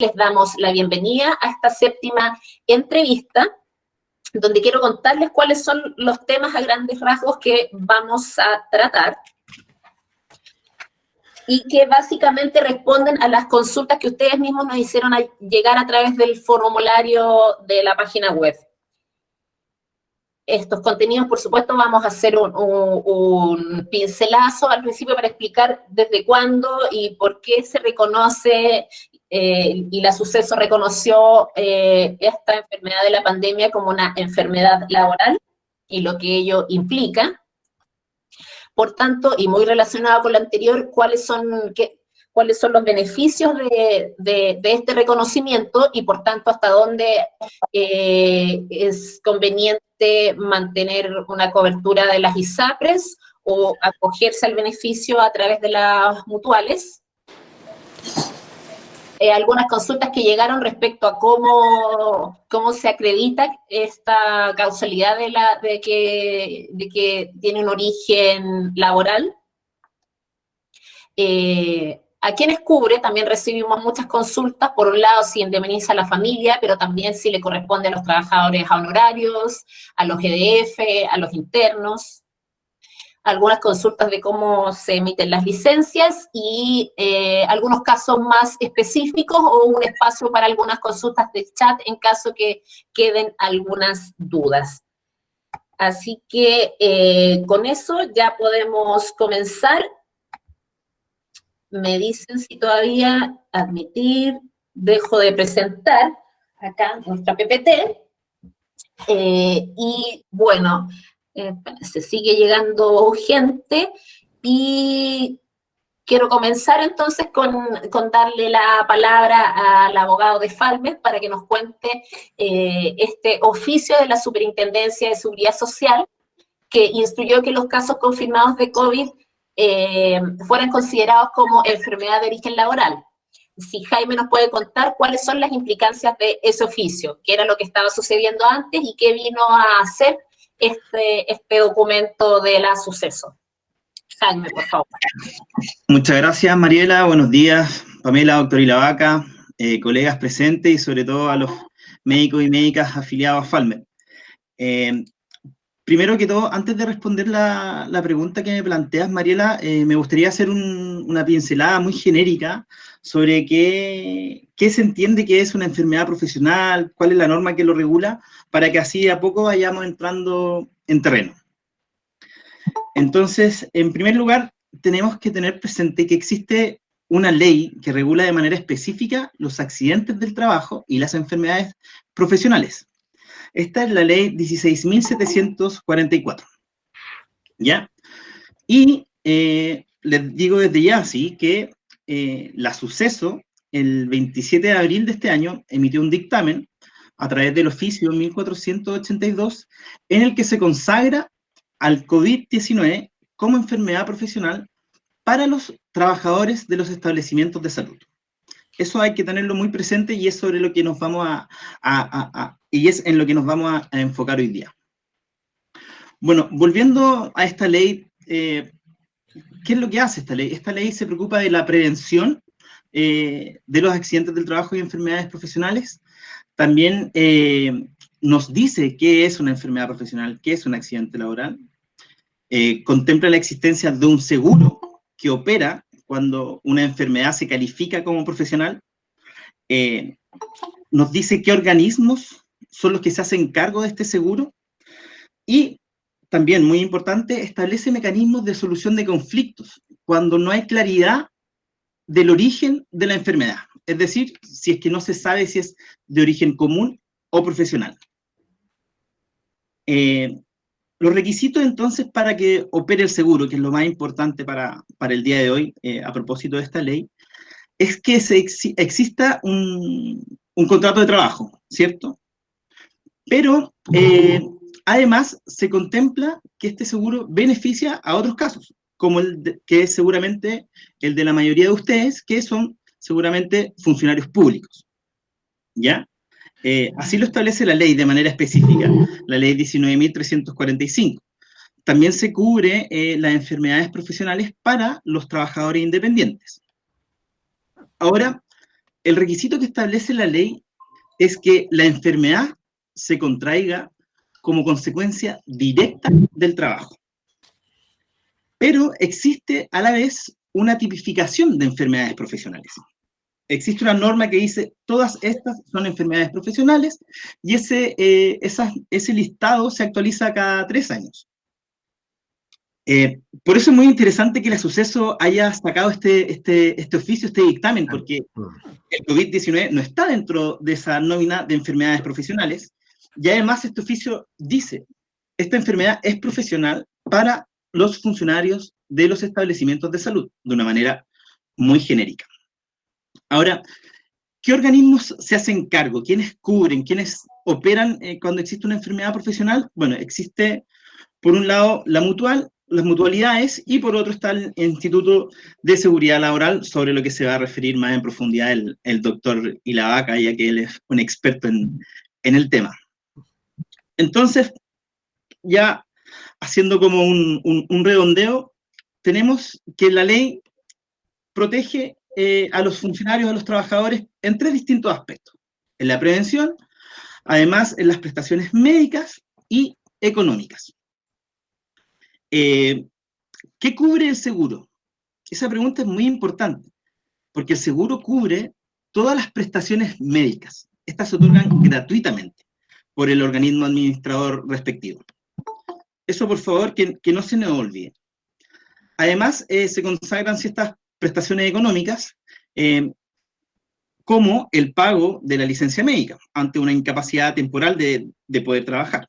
Les damos la bienvenida a esta séptima entrevista, donde quiero contarles cuáles son los temas a grandes rasgos que vamos a tratar y que básicamente responden a las consultas que ustedes mismos nos hicieron llegar a través del formulario de la página web. Estos contenidos, por supuesto, vamos a hacer un pincelazo al principio para explicar desde cuándo y por qué se reconoce y la Suceso reconoció esta enfermedad de la pandemia como una enfermedad laboral y lo que ello implica. Por tanto, y muy relacionado con lo anterior, ¿cuáles son los beneficios de este reconocimiento y, por tanto, hasta dónde es conveniente mantener una cobertura de las ISAPRES o acogerse al beneficio a través de las mutuales? Algunas consultas que llegaron respecto a cómo se acredita esta causalidad de que tiene un origen laboral. ¿A quiénes cubre? También recibimos muchas consultas, por un lado si indemniza a la familia, pero también si le corresponde a los trabajadores honorarios, a los EDF, a los internos. Algunas consultas de cómo se emiten las licencias y algunos casos más específicos o un espacio para algunas consultas de chat en caso que queden algunas dudas. Así que con eso ya podemos comenzar. Me dicen si todavía admitir, dejo de presentar acá nuestra PPT. Y bueno, se sigue llegando gente y quiero comenzar entonces con darle la palabra al abogado de Falmet para que nos cuente este oficio de la Superintendencia de Seguridad Social que instruyó que los casos confirmados de COVID fueran considerados como enfermedad de origen laboral. Si Jaime nos puede contar cuáles son las implicancias de ese oficio, qué era lo que estaba sucediendo antes y qué vino a hacer este documento de la Suceso. Jaime, por favor. Muchas gracias, Mariela. Buenos días, Pamela, doctor Ilavaca, colegas presentes y sobre todo a los médicos y médicas afiliados a Falmet. Primero que todo, antes de responder la pregunta que me planteas, Mariela, me gustaría hacer una pincelada muy genérica sobre qué se entiende que es una enfermedad profesional, cuál es la norma que lo regula, para que así de a poco vayamos entrando en terreno. Entonces, en primer lugar, tenemos que tener presente que existe una ley que regula de manera específica los accidentes del trabajo y las enfermedades profesionales. Esta es la ley 16.744, ¿ya? Y les digo desde ya, sí, que la Suceso, el 27 de abril de este año, emitió un dictamen a través del oficio 1482, en el que se consagra al COVID-19 como enfermedad profesional para los trabajadores de los establecimientos de salud. Eso hay que tenerlo muy presente y es sobre lo que nos vamos y es en lo que nos vamos a enfocar hoy día. Bueno, volviendo a esta ley, ¿qué es lo que hace esta ley? Esta ley se preocupa de la prevención de los accidentes del trabajo y enfermedades profesionales. También nos dice qué es una enfermedad profesional, qué es un accidente laboral. Contempla la existencia de un seguro que opera cuando una enfermedad se califica como profesional. Nos dice qué organismos son los que se hacen cargo de este seguro y también, muy importante, establece mecanismos de solución de conflictos cuando no hay claridad del origen de la enfermedad, es decir, si es que no se sabe si es de origen común o profesional. Los requisitos entonces para que opere el seguro, que es lo más importante para el día de hoy, a propósito de esta ley, es que exista un contrato de trabajo, ¿cierto? Pero además se contempla que este seguro beneficia a otros casos, como que es seguramente el de la mayoría de ustedes, que son seguramente funcionarios públicos, ¿ya? Así lo establece la ley de manera específica, la ley 19.345. También se cubre las enfermedades profesionales para los trabajadores independientes. Ahora, el requisito que establece la ley es que la enfermedad se contraiga como consecuencia directa del trabajo. Pero existe a la vez una tipificación de enfermedades profesionales. Existe una norma que dice todas estas son enfermedades profesionales y ese listado se actualiza cada 3 años. Por eso es muy interesante que la Suceso haya sacado este oficio, este dictamen, porque el COVID-19 no está dentro de esa nómina de enfermedades profesionales, y además este oficio dice, esta enfermedad es profesional para los funcionarios de los establecimientos de salud, de una manera muy genérica. Ahora, ¿qué organismos se hacen cargo? ¿Quiénes cubren? ¿Quiénes operan cuando existe una enfermedad profesional? Bueno, existe, por un lado, la mutual, las mutualidades, y por otro está el Instituto de Seguridad Laboral, sobre lo que se va a referir más en profundidad el doctor Ilavaca, ya que él es un experto en el tema. Entonces, ya haciendo como un redondeo, tenemos que la ley protege a los funcionarios, a los trabajadores, en 3 distintos aspectos. En la prevención, además en las prestaciones médicas y económicas. ¿Qué cubre el seguro? Esa pregunta es muy importante, porque el seguro cubre todas las prestaciones médicas. Estas se otorgan gratuitamente por el organismo administrador respectivo. Eso, por favor, que no se nos olvide. Además, se consagran ciertas prestaciones económicas, como el pago de la licencia médica ante una incapacidad temporal de poder trabajar.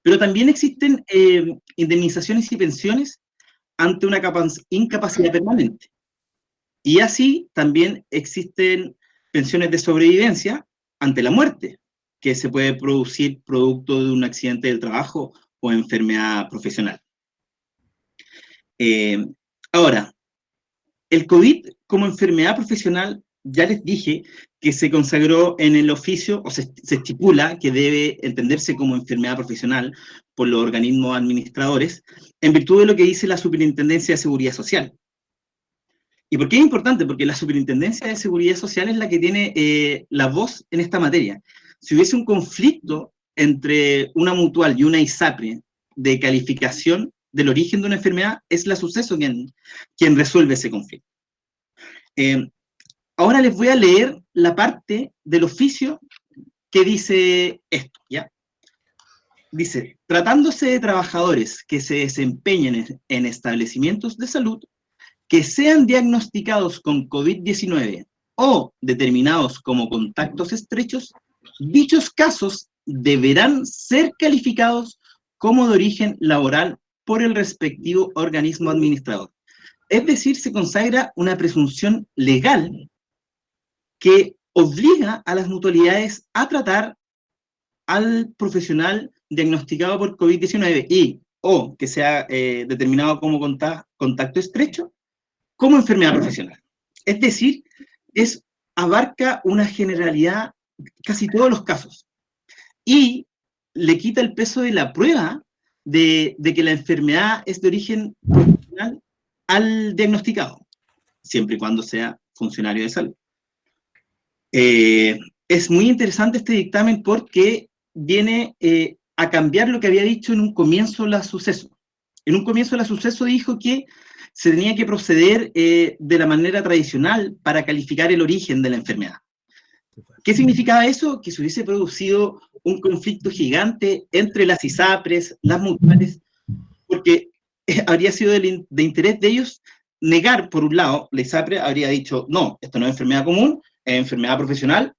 Pero también existen indemnizaciones y pensiones ante una incapacidad permanente. Y así también existen pensiones de sobrevivencia ante la muerte, que se puede producir producto de un accidente del trabajo o enfermedad profesional. Ahora, el COVID como enfermedad profesional, ya les dije que se consagró en el oficio, o se estipula que debe entenderse como enfermedad profesional por los organismos administradores, en virtud de lo que dice la Superintendencia de Seguridad Social. ¿Y por qué es importante? Porque la Superintendencia de Seguridad Social es la que tiene la voz en esta materia. Si hubiese un conflicto entre una mutual y una ISAPRE de calificación del origen de una enfermedad, es la Suceso quien resuelve ese conflicto. Ahora les voy a leer la parte del oficio que dice esto, ¿ya? Dice, tratándose de trabajadores que se desempeñen en establecimientos de salud, que sean diagnosticados con COVID-19 o determinados como contactos estrechos, dichos casos deberán ser calificados como de origen laboral por el respectivo organismo administrador. Es decir, se consagra una presunción legal que obliga a las mutualidades a tratar al profesional diagnosticado por COVID-19 y o que sea determinado como contacto estrecho como enfermedad profesional. Es decir, abarca una generalidad, casi todos los casos, y le quita el peso de la prueba de que la enfermedad es de origen profesional al diagnosticado, siempre y cuando sea funcionario de salud. Es muy interesante este dictamen porque viene a cambiar lo que había dicho en un comienzo la Suceso. En un comienzo la Suceso dijo que se tenía que proceder de la manera tradicional para calificar el origen de la enfermedad. ¿Qué significaba eso? Que se hubiese producido un conflicto gigante entre las ISAPRES, las mutuales, porque habría sido de interés de ellos negar, por un lado, la ISAPRE habría dicho, no, esto no es enfermedad común, es enfermedad profesional,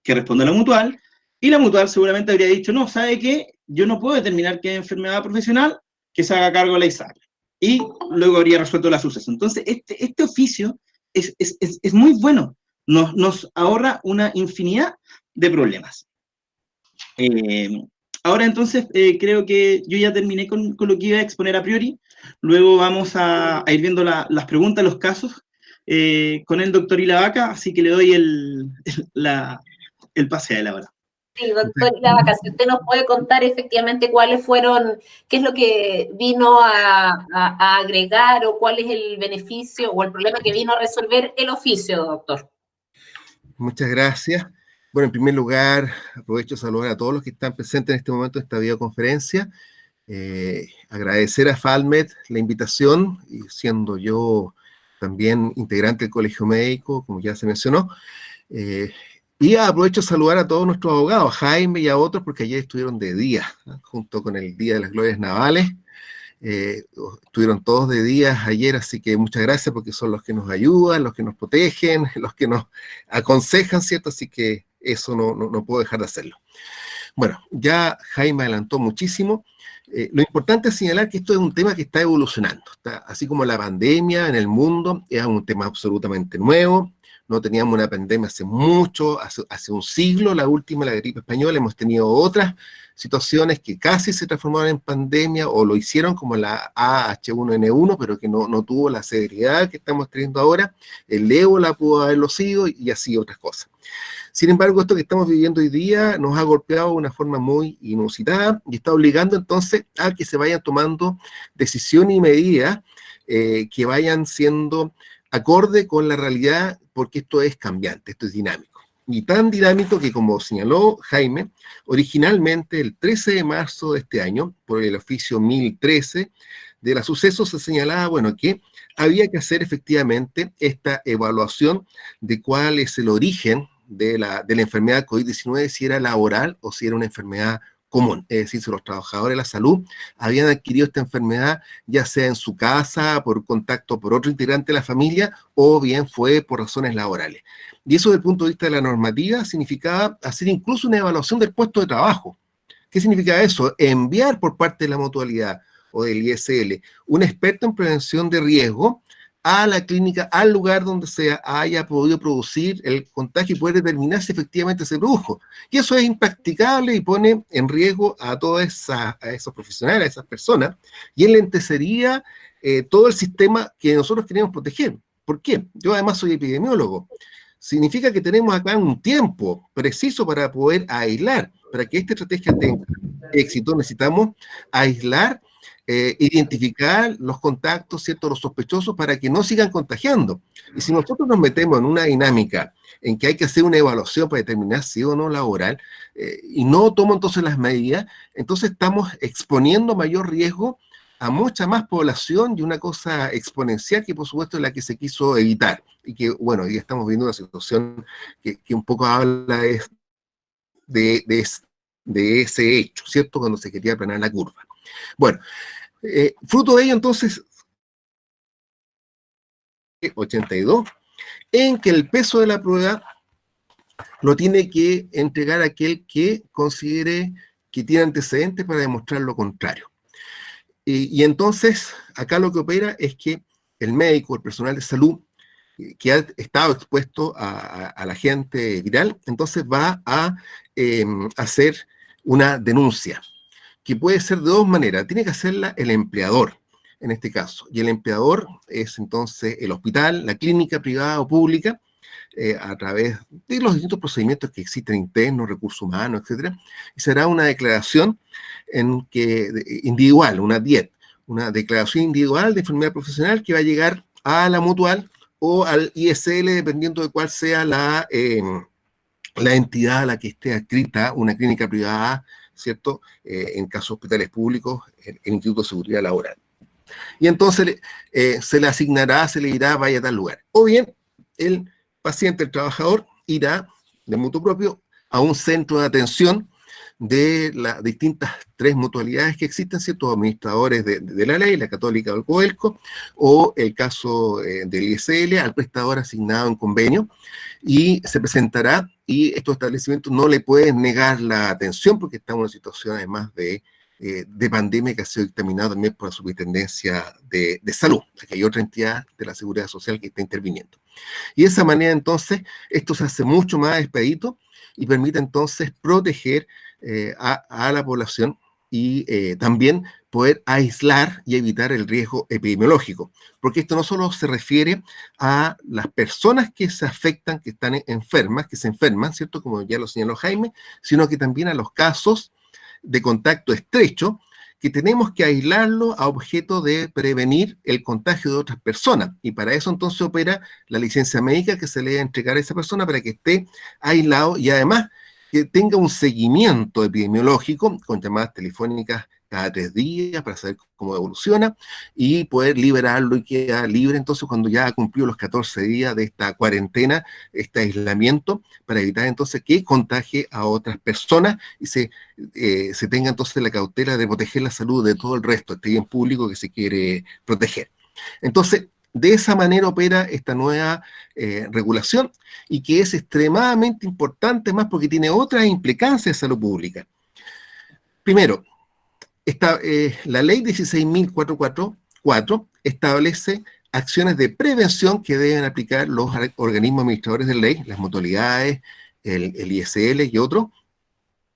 que responde a la mutual, y la mutual seguramente habría dicho, no, ¿sabe qué? Yo no puedo determinar qué es enfermedad profesional, que se haga cargo de la ISAPRE. Y luego habría resuelto la Suceso. Entonces, este oficio es muy bueno, nos ahorra una infinidad de problemas. Ahora entonces creo que yo ya terminé con lo que iba a exponer a priori, luego vamos a ir viendo las preguntas, los casos, con el doctor Ilavaca, así que le doy el pase a él ahora. Sí, doctor Ilavaca, si usted nos puede contar efectivamente cuáles fueron, qué es lo que vino a agregar o cuál es el beneficio o el problema que vino a resolver el oficio, doctor. Muchas gracias. Bueno, en primer lugar, aprovecho de saludar a todos los que están presentes en este momento en esta videoconferencia. Agradecer a Falmet la invitación, y siendo yo también integrante del Colegio Médico, como ya se mencionó. Y aprovecho de saludar a todos nuestros abogados, a Jaime y a otros, porque ayer estuvieron de día, ¿no? Junto con el Día de las Glorias Navales. Estuvieron todos de día ayer, así que muchas gracias porque son los que nos ayudan, los que nos protegen, los que nos aconsejan, ¿cierto? Así que eso no puedo dejar de hacerlo. Bueno, ya Jaime adelantó muchísimo. Lo importante es señalar que esto es un tema que está evolucionando. Así como la pandemia en el mundo es un tema absolutamente nuevo. No teníamos una pandemia hace mucho, hace un siglo, la última, la gripe española. Hemos tenido otras situaciones que casi se transformaron en pandemia o lo hicieron, como la H1N1, pero que no tuvo la severidad que estamos teniendo ahora. El ébola pudo haberlo sido y así otras cosas. Sin embargo, esto que estamos viviendo hoy día nos ha golpeado de una forma muy inusitada y está obligando entonces a que se vayan tomando decisiones y medidas que vayan siendo acorde con la realidad, porque esto es cambiante, esto es dinámico. Y tan dinámico que, como señaló Jaime, originalmente el 13 de marzo de este año, por el oficio 1013 de la suceso, se señalaba, bueno, que había que hacer efectivamente esta evaluación de cuál es el origen de la enfermedad COVID-19, si era laboral o si era una enfermedad común, es decir, si los trabajadores de la salud habían adquirido esta enfermedad, ya sea en su casa, por contacto por otro integrante de la familia, o bien fue por razones laborales. Y eso, desde el punto de vista de la normativa, significaba hacer incluso una evaluación del puesto de trabajo. ¿Qué significa eso? Enviar por parte de la mutualidad o del ISL un experto en prevención de riesgo a la clínica, al lugar donde se haya podido producir el contagio y poder determinar si efectivamente se produjo. Y eso es impracticable y pone en riesgo a todos esos profesionales, a esas personas, y enlentecería todo el sistema que nosotros queremos proteger. ¿Por qué? Yo además soy epidemiólogo. Significa que tenemos acá un tiempo preciso para poder aislar. Para que esta estrategia tenga éxito, necesitamos aislar, identificar los contactos, ¿cierto?, los sospechosos, para que no sigan contagiando. Y si nosotros nos metemos en una dinámica en que hay que hacer una evaluación para determinar si o no laboral, y no tomo entonces las medidas, entonces estamos exponiendo mayor riesgo a mucha más población y una cosa exponencial que por supuesto es la que se quiso evitar. Y que, bueno, hoy estamos viendo una situación que un poco habla de ese hecho, ¿cierto?, cuando se quería aplanar la curva. Bueno, fruto de ello, entonces, 82, en que el peso de la prueba lo tiene que entregar aquel que considere que tiene antecedentes para demostrar lo contrario. Y entonces, acá lo que opera es que el médico, el personal de salud, que ha estado expuesto a la agente viral, entonces va a hacer una denuncia, que puede ser de dos maneras. Tiene que hacerla el empleador, en este caso, y el empleador es entonces el hospital, la clínica privada o pública, a través de los distintos procedimientos que existen internos, recursos humanos, etcétera, y será una declaración individual, una DIET, una declaración individual de enfermedad profesional que va a llegar a la mutual o al ISL, dependiendo de cuál sea la entidad a la que esté adscrita una clínica privada, ¿cierto? En casos de hospitales públicos, el Instituto de Seguridad Laboral. Y entonces se le asignará, se le dirá, vaya a tal lugar. O bien, el paciente, el trabajador, irá de mutuo propio a un centro de atención de las distintas tres mutualidades que existen, ciertos administradores de la ley, la Católica o el COELCO, o el caso del ISL, al prestador asignado en convenio, y se presentará, y estos establecimientos no le pueden negar la atención, porque estamos en una situación además de pandemia que ha sido dictaminado también por la Superintendencia de Salud, que hay otra entidad de la Seguridad Social que está interviniendo. Y de esa manera, entonces, esto se hace mucho más expedito y permite entonces proteger a la población y también poder aislar y evitar el riesgo epidemiológico, porque esto no solo se refiere a las personas que se afectan, que están enfermas, que se enferman, ¿cierto?, como ya lo señaló Jaime, sino que también a los casos de contacto estrecho que tenemos que aislarlo a objeto de prevenir el contagio de otras personas. Y para eso entonces opera la licencia médica que se le debe entregar a esa persona para que esté aislado y además que tenga un seguimiento epidemiológico con llamadas telefónicas cada 3 días para saber cómo evoluciona y poder liberarlo y queda libre entonces cuando ya ha cumplido los 14 días de esta cuarentena, este aislamiento, para evitar entonces que contagie a otras personas y se tenga entonces la cautela de proteger la salud de todo el resto, este bien público que se quiere proteger. Entonces, de esa manera opera esta nueva regulación y que es extremadamente importante más porque tiene otras implicancias de salud pública. Primero, la ley 16.444 establece acciones de prevención que deben aplicar los organismos administradores de ley, las mutualidades, el ISL y otros,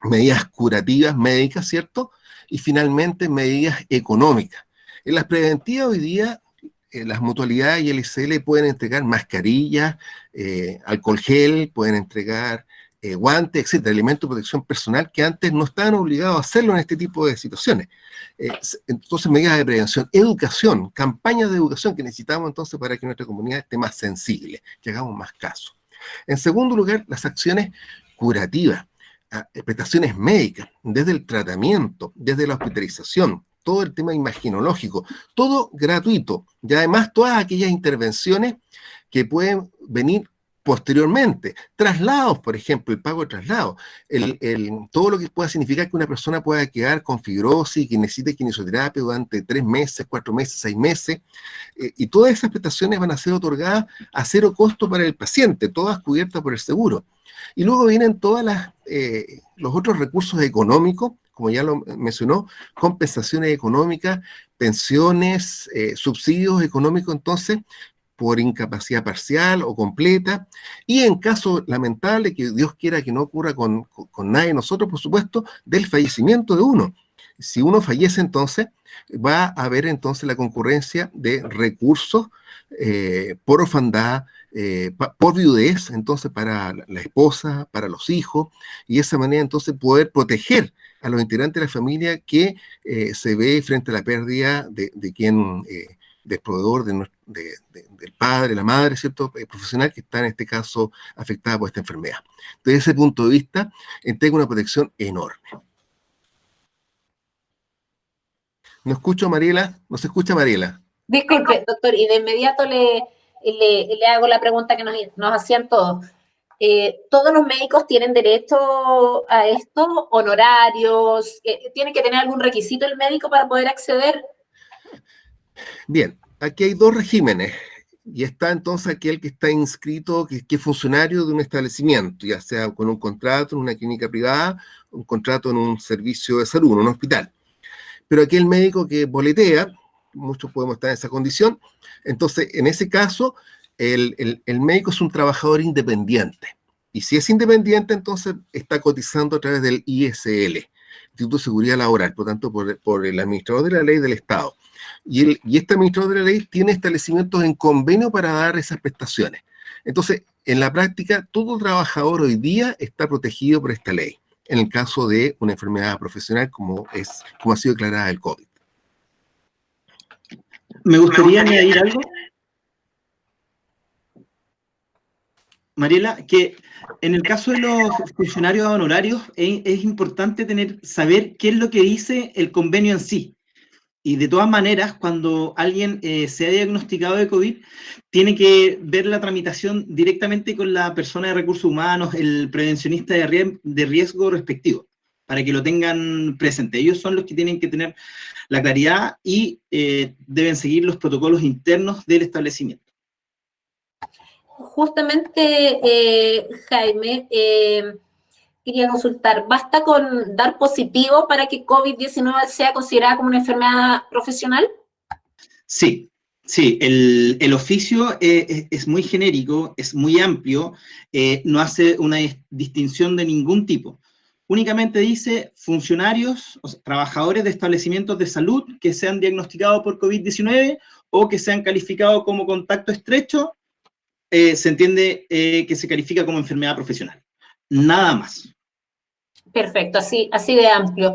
medidas curativas médicas, ¿cierto? Y finalmente medidas económicas. En las preventivas hoy día, las mutualidades y el ISL pueden entregar mascarillas, alcohol gel, pueden entregar guantes, etcétera, elementos de protección personal que antes no estaban obligados a hacerlo en este tipo de situaciones. Entonces, medidas de prevención, educación, campañas de educación que necesitamos entonces para que nuestra comunidad esté más sensible, que hagamos más caso. En segundo lugar, las acciones curativas, prestaciones médicas, desde el tratamiento, desde la hospitalización, todo el tema imaginológico, todo gratuito, y además todas aquellas intervenciones que pueden venir posteriormente, traslados, por ejemplo, el pago de traslados, todo lo que pueda significar que una persona pueda quedar con fibrosis, que necesite quimioterapia durante 3 meses, 4 meses, 6 meses, y todas esas prestaciones van a ser otorgadas a 0 costo para el paciente, todas cubiertas por el seguro. Y luego vienen todos los otros recursos económicos, como ya lo mencionó, compensaciones económicas, pensiones, subsidios económicos, entonces, por incapacidad parcial o completa, y en caso lamentable, que Dios quiera que no ocurra con nadie de nosotros, por supuesto, del fallecimiento de uno. Si uno fallece, entonces, va a haber entonces la concurrencia de recursos por orfandad, por viudez, entonces para la esposa, para los hijos, y de esa manera entonces poder proteger a los integrantes de la familia que se ve frente a la pérdida de quien, del proveedor, del padre, la madre, ¿cierto? Profesional que está en este caso afectada por esta enfermedad. Desde ese punto de vista, entrega una protección enorme. ¿No escucho, Mariela? ¿No se escucha, Mariela? Disculpe, doctor, y de inmediato le hago la pregunta que nos hacían todos. ¿Todos los médicos tienen derecho a esto? ¿Honorarios? ¿Tiene que tener algún requisito el médico para poder acceder? Bien, aquí hay 2 regímenes. Y está entonces aquel que está inscrito, que es funcionario de un establecimiento, ya sea con un contrato en una clínica privada, un contrato en un servicio de salud, en un hospital. Pero aquel médico que boletea, muchos podemos estar en esa condición, entonces en ese caso el médico es un trabajador independiente. Y si es independiente, entonces está cotizando a través del ISL, Instituto de Seguridad Laboral, por tanto por el administrador de la ley del Estado. Y este administrador de la ley tiene establecimientos en convenio para dar esas prestaciones. Entonces, en la práctica, todo trabajador hoy día está protegido por esta ley, en el caso de una enfermedad profesional como ha sido declarada el COVID. Me gustaría añadir algo, Mariela, que en el caso de los funcionarios honorarios es importante saber qué es lo que dice el convenio en sí. Y de todas maneras, cuando alguien se ha diagnosticado de COVID, tiene que ver la tramitación directamente con la persona de recursos humanos, el prevencionista de riesgo respectivo, para que lo tengan presente. Ellos son los que tienen que tener la claridad y deben seguir los protocolos internos del establecimiento. Justamente, Jaime, quería consultar, ¿basta con dar positivo para que COVID-19 sea considerada como una enfermedad profesional? Sí, sí, el oficio es muy genérico, es muy amplio, no hace una distinción de ningún tipo. Únicamente dice funcionarios, o sea, trabajadores de establecimientos de salud que sean diagnosticados por COVID-19 o que sean calificados como contacto estrecho, se entiende que se califica como enfermedad profesional. Nada más. Perfecto, así de amplio.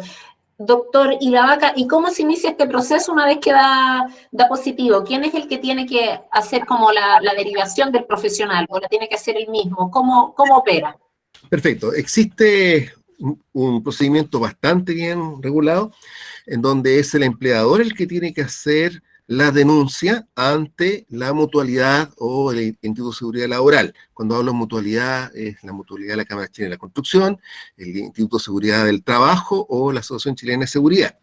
Doctor, y la vaca, ¿y cómo se inicia este proceso una vez que da positivo? ¿Quién es el que tiene que hacer como la derivación del profesional o la tiene que hacer él mismo? ¿Cómo opera? Perfecto. Existe un procedimiento bastante bien regulado en donde es el empleador el que tiene que hacer la denuncia ante la mutualidad o el Instituto de Seguridad Laboral. Cuando hablo de mutualidad, es la mutualidad de la Cámara Chilena de la Construcción, el Instituto de Seguridad del Trabajo o la Asociación Chilena de Seguridad.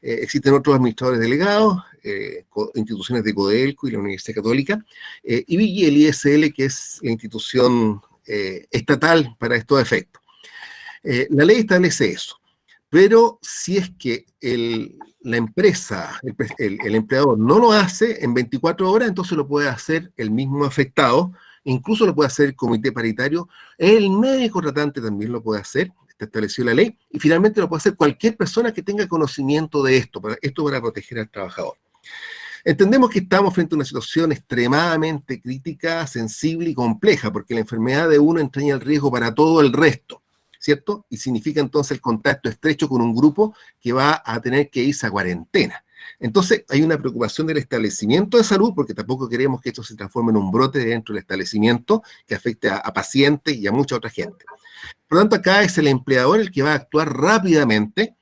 Existen otros administradores delegados, instituciones de Codelco y la Universidad Católica, y el ISL, que es la institución estatal para estos efectos. La ley establece eso, pero si es que la empresa, el empleador no lo hace en 24 horas, entonces lo puede hacer el mismo afectado, incluso lo puede hacer el comité paritario, el médico tratante también lo puede hacer, está establecido la ley, y finalmente lo puede hacer cualquier persona que tenga conocimiento de esto para proteger al trabajador. Entendemos que estamos frente a una situación extremadamente crítica, sensible y compleja, porque la enfermedad de uno entraña el riesgo para todo el resto, ¿cierto? Y significa entonces el contacto estrecho con un grupo que va a tener que irse a cuarentena. Entonces hay una preocupación del establecimiento de salud, porque tampoco queremos que esto se transforme en un brote dentro del establecimiento que afecte a pacientes y a mucha otra gente. Por lo tanto, acá es el empleador el que va a actuar rápidamente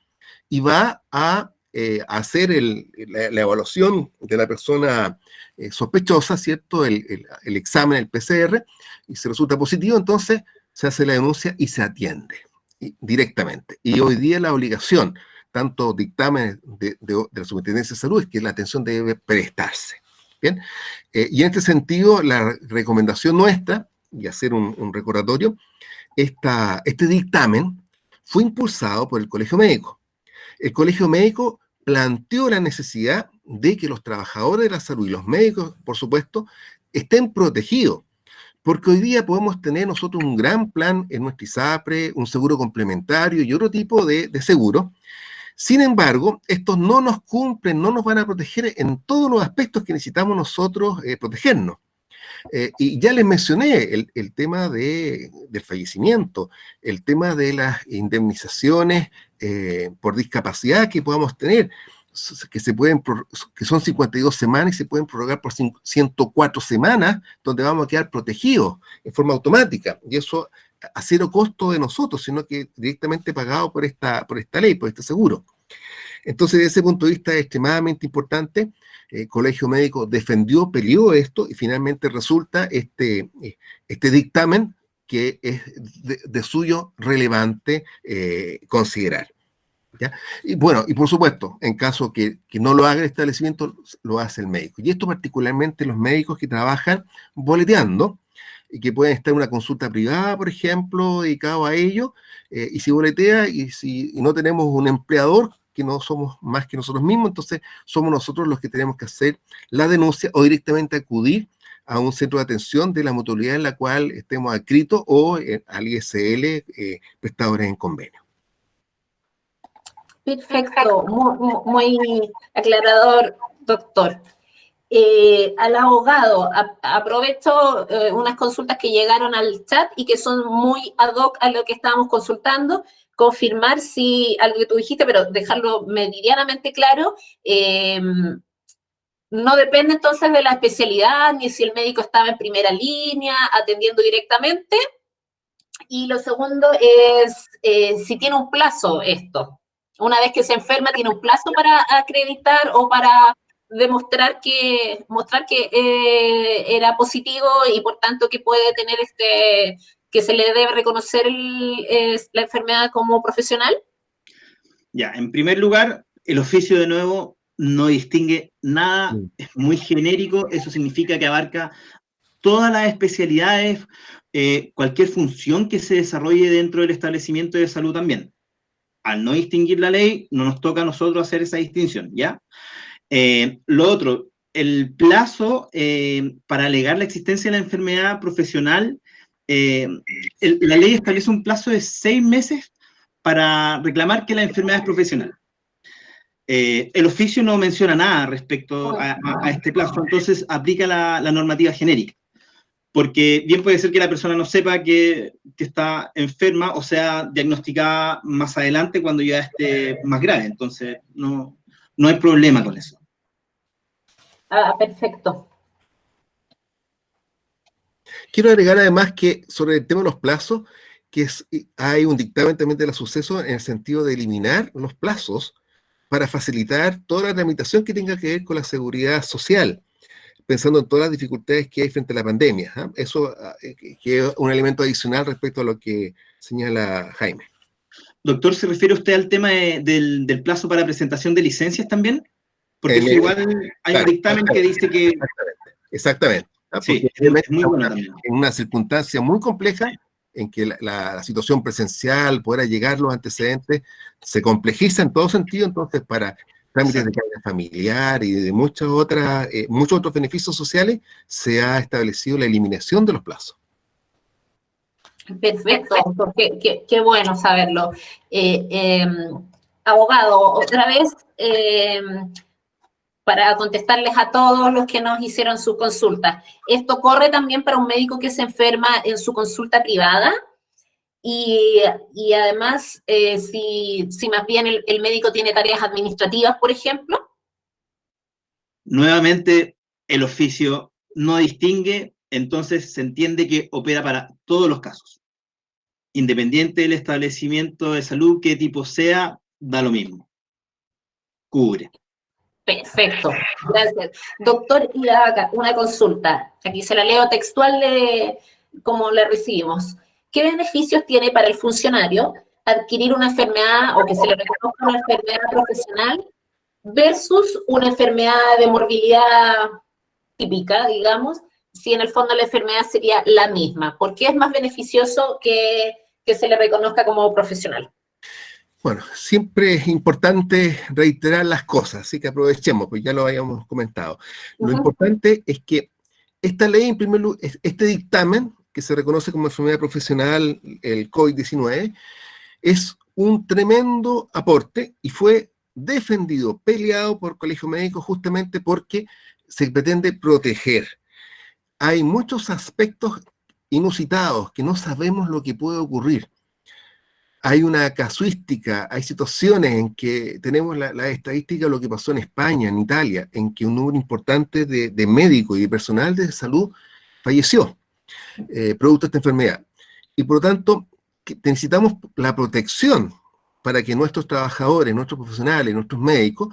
y va a hacer la evaluación de la persona sospechosa, ¿cierto? El examen, el PCR, y si resulta positivo, entonces se hace la denuncia y se atiende directamente. Y hoy día la obligación, tanto dictamen de la Superintendencia de Salud, es que la atención debe prestarse. ¿Bien? Y en este sentido, la recomendación nuestra, y hacer un recordatorio, este dictamen fue impulsado por el Colegio Médico. El Colegio Médico planteó la necesidad de que los trabajadores de la salud y los médicos, por supuesto, estén protegidos. Porque hoy día podemos tener nosotros un gran plan en nuestra ISAPRE, un seguro complementario y otro tipo de seguro. Sin embargo, estos no nos cumplen, no nos van a proteger en todos los aspectos que necesitamos nosotros protegernos. Y ya les mencioné el tema del fallecimiento, el tema de las indemnizaciones por discapacidad que podamos tener, que son 52 semanas y se pueden prorrogar por 104 semanas, donde vamos a quedar protegidos en forma automática. Y eso a cero costo de nosotros, sino que directamente pagado por esta ley, por este seguro. Entonces, desde ese punto de vista es extremadamente importante. El Colegio Médico defendió, peleó esto y finalmente resulta este dictamen que es de suyo relevante considerar. ¿Ya? Y bueno, y por supuesto, en caso que no lo haga el establecimiento, lo hace el médico. Y esto particularmente los médicos que trabajan boleteando y que pueden estar en una consulta privada, por ejemplo, dedicado a ello, y si boletea y no tenemos un empleador, que no somos más que nosotros mismos, entonces somos nosotros los que tenemos que hacer la denuncia o directamente acudir a un centro de atención de la mutualidad en la cual estemos adscritos o al ISL, prestadores en convenio. Perfecto, muy aclarador, doctor. Al abogado, aprovecho unas consultas que llegaron al chat y que son muy ad hoc a lo que estábamos consultando, confirmar si algo que tú dijiste, pero dejarlo meridianamente claro, no depende entonces de la especialidad, ni si el médico estaba en primera línea, atendiendo directamente, y lo segundo es si tiene un plazo esto. Una vez que se enferma, tiene un plazo para acreditar o para mostrar que era positivo y por tanto que puede tener que se le debe reconocer la enfermedad como profesional. Ya, en primer lugar, el oficio de nuevo no distingue nada, es muy genérico, eso significa que abarca todas las especialidades, cualquier función que se desarrolle dentro del establecimiento de salud también. Al no distinguir la ley, no nos toca a nosotros hacer esa distinción, ¿ya? Lo otro, el plazo para alegar la existencia de la enfermedad profesional, la ley establece un plazo de 6 meses para reclamar que la enfermedad es profesional. El oficio no menciona nada respecto a este plazo, entonces aplica la normativa genérica. porque bien puede ser que la persona no sepa que está enferma o sea diagnosticada más adelante cuando ya esté más grave, entonces no hay problema con eso. Ah, perfecto. Quiero agregar además que sobre el tema de los plazos, hay un dictamen también de la Suceso en el sentido de eliminar los plazos para facilitar toda la tramitación que tenga que ver con la seguridad social, pensando en todas las dificultades que hay frente a la pandemia. Eso que es un elemento adicional respecto a lo que señala Jaime. Doctor, ¿se refiere usted al tema del plazo para presentación de licencias también? Porque eso igual hay claro, un dictamen que dice que... Exactamente. Sí, Porque es muy bueno también. en una circunstancia muy compleja en que la situación presencial, poder llegar los antecedentes, se complejiza en todo sentido, entonces para trámites de carga familiar y de muchos otros beneficios sociales, se ha establecido la eliminación de los plazos. Perfecto, doctor, qué bueno saberlo. Abogado, otra vez, para contestarles a todos los que nos hicieron su consulta. Esto corre también para un médico que se enferma en su consulta privada y además, si más bien el médico tiene tareas administrativas, por ejemplo. Nuevamente, el oficio no distingue, entonces se entiende que opera para todos los casos. Independiente del establecimiento de salud, qué tipo sea, da lo mismo. Cubre. Perfecto, gracias. Doctor Ilavaca, una consulta. Aquí se la leo textual como la recibimos. ¿Qué beneficios tiene para el funcionario adquirir una enfermedad o que se le reconozca una enfermedad profesional versus una enfermedad de morbilidad típica, digamos, si en el fondo la enfermedad sería la misma? ¿Por qué es más beneficioso que se le reconozca como profesional? Bueno, siempre es importante reiterar las cosas, así que aprovechemos, pues ya lo habíamos comentado. Lo importante es que esta ley, en primer lugar, este dictamen, que se reconoce como enfermedad profesional, el COVID-19, es un tremendo aporte y fue defendido, peleado por Colegio Médico justamente porque se pretende proteger. Hay muchos aspectos inusitados que no sabemos lo que puede ocurrir. Hay una casuística, hay situaciones en que tenemos la estadística de lo que pasó en España, en Italia, en que un número importante de médicos y de personal de salud falleció producto de esta enfermedad. Y por lo tanto, necesitamos la protección para que nuestros trabajadores, nuestros profesionales, nuestros médicos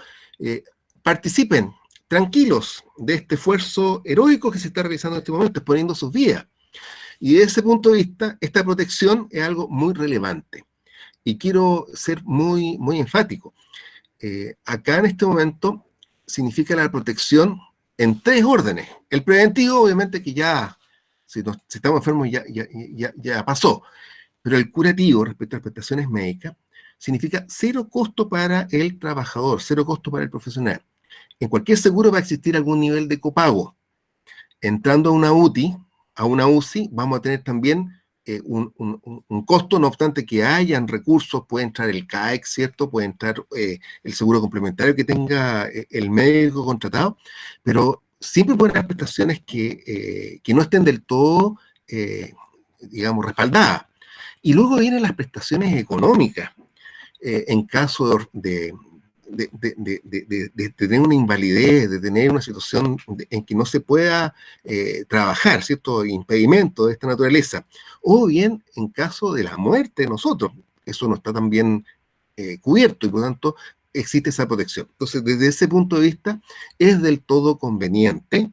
participen tranquilos de este esfuerzo heroico que se está realizando en este momento, exponiendo sus vidas. Y desde ese punto de vista, esta protección es algo muy relevante. Y quiero ser muy, muy enfático. Acá en este momento significa la protección en 3 órdenes. El preventivo, obviamente, que ya, si estamos enfermos, ya pasó. Pero el curativo, respecto a las prestaciones médicas, significa 0 costo para el trabajador, 0 costo para el profesional. En cualquier seguro va a existir algún nivel de copago. Entrando a una UTI, a una UCI, vamos a tener también un costo, no obstante que hayan recursos, puede entrar el CAEX, ¿cierto? Puede entrar el seguro complementario que tenga el médico contratado, pero siempre pueden haber prestaciones que no estén del todo, digamos, respaldadas. Y luego vienen las prestaciones económicas, en caso de tener una invalidez, de tener una situación en que no se pueda trabajar, ¿cierto? Impedimento de esta naturaleza, o bien en caso de la muerte de nosotros. Eso no está tan bien cubierto y por lo tanto existe esa protección. Entonces, desde ese punto de vista, es del todo conveniente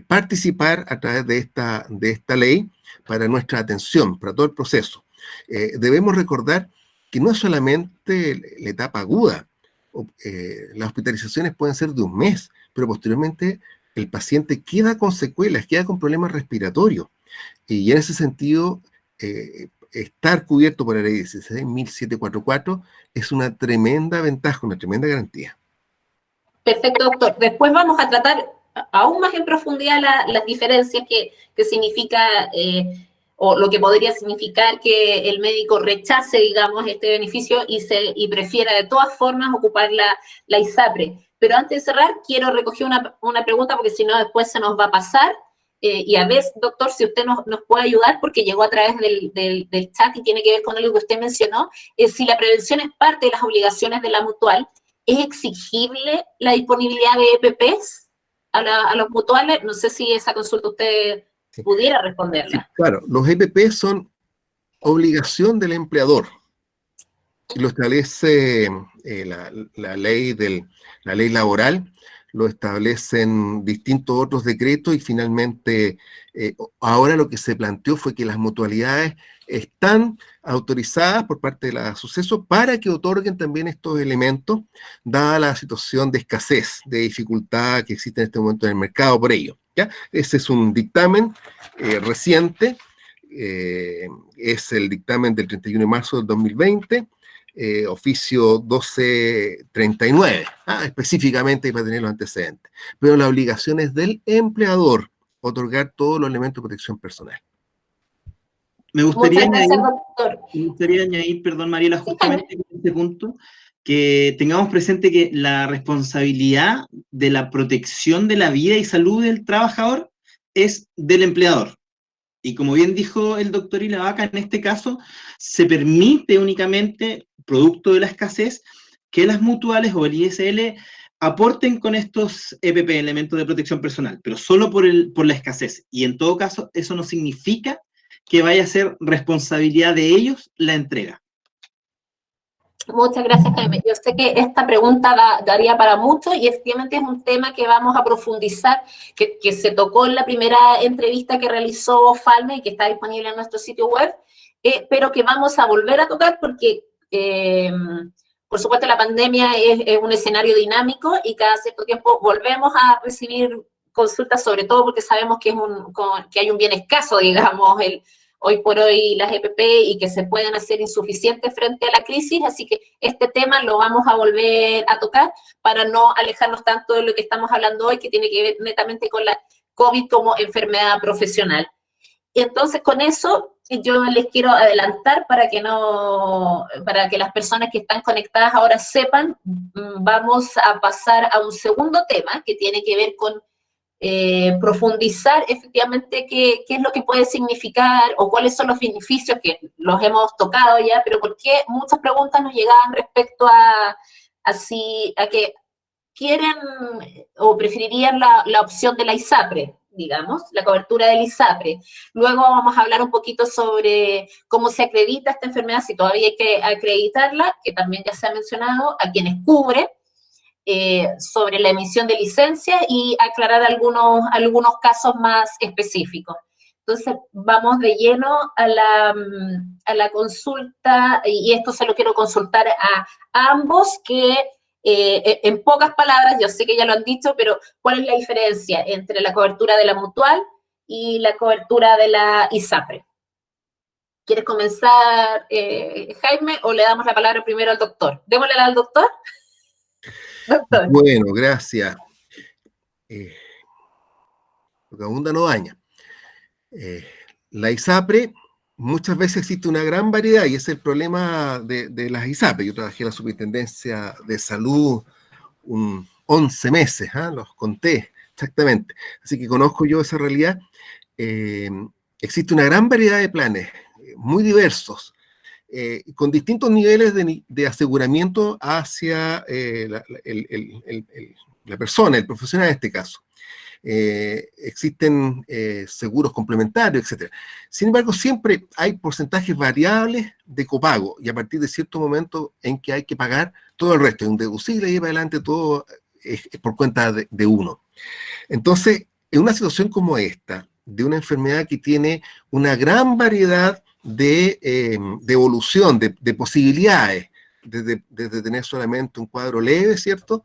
participar a través de esta ley para nuestra atención, para todo el proceso. Debemos recordar que no es solamente la etapa aguda. Las hospitalizaciones pueden ser de un mes, pero posteriormente el paciente queda con secuelas, queda con problemas respiratorios. Y en ese sentido, estar cubierto por la ley 16.744 es una tremenda ventaja, una tremenda garantía. Perfecto, doctor. Después vamos a tratar aún más en profundidad las diferencias que significa o lo que podría significar que el médico rechace, digamos, este beneficio y prefiera de todas formas ocupar la ISAPRE. Pero antes de cerrar, quiero recoger una pregunta porque si no después se nos va a pasar. y a veces, doctor, si usted nos puede ayudar, porque llegó a través del chat y tiene que ver con algo que usted mencionó, si la prevención es parte de las obligaciones de la mutual, ¿es exigible la disponibilidad de EPPs a los mutuales? No sé si esa consulta usted pudiera responderla. Sí, claro, los EPP son obligación del empleador. Lo establece la ley laboral, lo establecen distintos otros decretos y finalmente ahora lo que se planteó fue que las mutualidades están autorizadas por parte de la suceso para que otorguen también estos elementos, dada la situación de escasez, de dificultad que existe en este momento en el mercado por ello, ¿ya? Ese es un dictamen reciente, es el dictamen del 31 de marzo del 2020, oficio 1239, específicamente para tener los antecedentes. Pero la obligación es del empleador otorgar todos los elementos de protección personal. Me gustaría Muchas gracias, doctor. Me gustaría añadir, perdón, Mariela, justamente en este punto, que tengamos presente que la responsabilidad de la protección de la vida y salud del trabajador es del empleador. Y como bien dijo el doctor Ilavaca, en este caso se permite únicamente, producto de la escasez, que las mutuales o el ISL aporten con estos EPP, elementos de protección personal, pero solo por la escasez. Y en todo caso, eso no significa que vaya a ser responsabilidad de ellos la entrega. Muchas gracias, Jaime. Yo sé que esta pregunta daría para mucho y efectivamente es un tema que vamos a profundizar, que se tocó en la primera entrevista que realizó Falme y que está disponible en nuestro sitio web, pero que vamos a volver a tocar porque, por supuesto, la pandemia es un escenario dinámico y cada cierto tiempo volvemos a recibir consultas, sobre todo porque sabemos que hay un bien escaso, digamos, hoy por hoy las EPP y que se pueden hacer insuficientes frente a la crisis, así que este tema lo vamos a volver a tocar para no alejarnos tanto de lo que estamos hablando hoy, que tiene que ver netamente con la COVID como enfermedad profesional. Y entonces con eso yo les quiero adelantar para que las personas que están conectadas ahora sepan, vamos a pasar a un segundo tema que tiene que ver con profundizar efectivamente qué es lo que puede significar o cuáles son los beneficios que los hemos tocado ya, pero por qué muchas preguntas nos llegaban respecto a que quieren o preferirían la opción de la ISAPRE, digamos, la cobertura del ISAPRE. Luego vamos a hablar un poquito sobre cómo se acredita esta enfermedad, si todavía hay que acreditarla, que también ya se ha mencionado, a quienes cubre, sobre la emisión de licencia y aclarar algunos casos más específicos. Entonces, vamos de lleno a la consulta, y esto se lo quiero consultar a ambos, que en pocas palabras, yo sé que ya lo han dicho, pero ¿cuál es la diferencia entre la cobertura de la mutual y la cobertura de la ISAPRE? ¿Quieres comenzar, Jaime, o le damos la palabra primero al doctor? ¿Démosle al doctor? Doctor. Bueno, gracias. Lo que abunda no daña. La ISAPRE, muchas veces existe una gran variedad y ese es el problema de las ISAPRE. Yo trabajé en la Superintendencia de Salud 11 meses, los conté exactamente. Así que conozco yo esa realidad. Existe una gran variedad de planes, muy diversos, con distintos niveles de aseguramiento hacia la persona, el profesional en este caso. Existen seguros complementarios, etc. Sin embargo, siempre hay porcentajes variables de copago y a partir de cierto momento en que hay que pagar todo el resto, es un deducible y para adelante todo es por cuenta de uno. Entonces, en una situación como esta, de una enfermedad que tiene una gran variedad de evolución, de posibilidades, desde tener solamente un cuadro leve, ¿cierto?,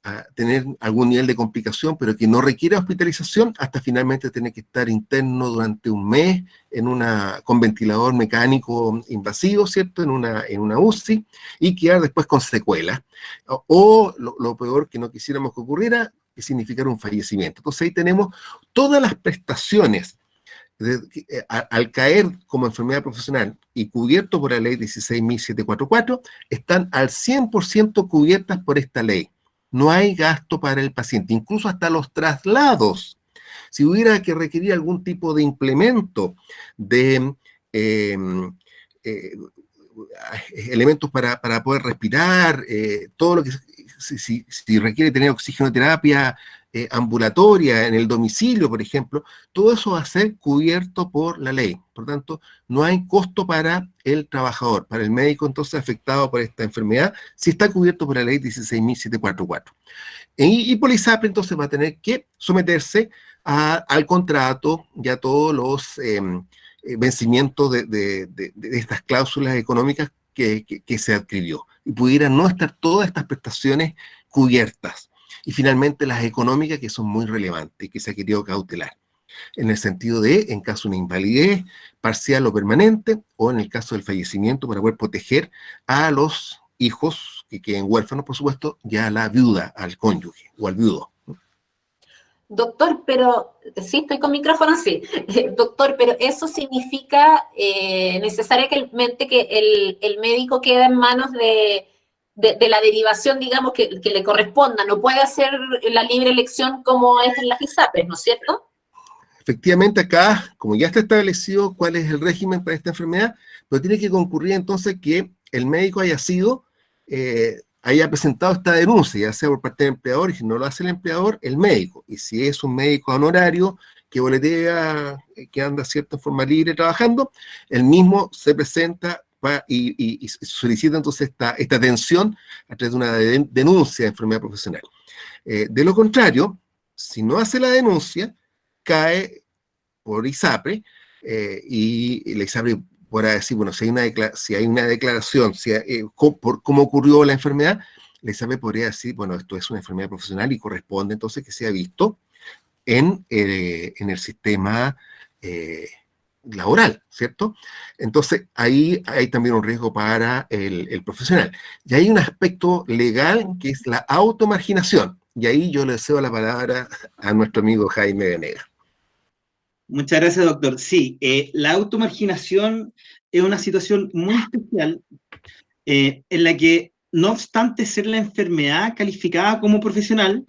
a tener algún nivel de complicación, pero que no requiere hospitalización, hasta finalmente tener que estar interno durante un mes con ventilador mecánico invasivo, ¿cierto?, en una UCI, y quedar después con secuelas. O lo peor que no quisiéramos que ocurriera, que significara un fallecimiento. Entonces ahí tenemos todas las prestaciones al caer como enfermedad profesional y cubierto por la ley 16.744, están al 100% cubiertas por esta ley. No hay gasto para el paciente, incluso hasta los traslados Si hubiera que requerir algún tipo de implemento de elementos para poder respirar, todo lo que, si requiere tener oxigenoterapia ambulatoria en el domicilio, por ejemplo, todo eso va a ser cubierto por la ley. Por tanto, no hay costo para el trabajador, para el médico entonces afectado por esta enfermedad, si está cubierto por la ley 16.744. Y por ISAPRE entonces va a tener que someterse al contrato y a todos los vencimientos de estas cláusulas económicas que se adquirió. Y pudieran no estar todas estas prestaciones cubiertas. Y finalmente las económicas, que son muy relevantes y que se ha querido cautelar, en el sentido de, en caso de una invalidez parcial o permanente, o en el caso del fallecimiento, para poder proteger a los hijos que queden huérfanos, por supuesto, y a la viuda, al cónyuge o al viudo. Doctor, pero, sí, estoy con micrófono, sí. Doctor, pero eso significa necesariamente que el médico queda en manos de la derivación, digamos, que le corresponda. No puede hacer la libre elección como es en las ISAPRES, ¿no es cierto? Efectivamente, acá, como ya está establecido cuál es el régimen para esta enfermedad, pero tiene que concurrir entonces que el médico haya presentado esta denuncia, ya sea por parte del empleador, y si no lo hace el empleador, el médico. Y si es un médico honorario que boletea, que anda cierta forma libre trabajando, el mismo se presenta y solicita entonces esta atención a través de una denuncia de enfermedad profesional. De lo contrario, si no hace la denuncia, cae por ISAPRE, y la ISAPRE podrá decir, bueno, si hay una declaración, cómo ocurrió la enfermedad, la ISAPRE podría decir, bueno, esto es una enfermedad profesional y corresponde entonces que sea visto en el sistema laboral, ¿cierto? Entonces, ahí hay también un riesgo para el profesional. Y hay un aspecto legal que es la automarginación. Y ahí yo le cedo la palabra a nuestro amigo Jaime Venegas. Muchas gracias, doctor. Sí, la automarginación es una situación muy especial en la que, no obstante ser la enfermedad calificada como profesional,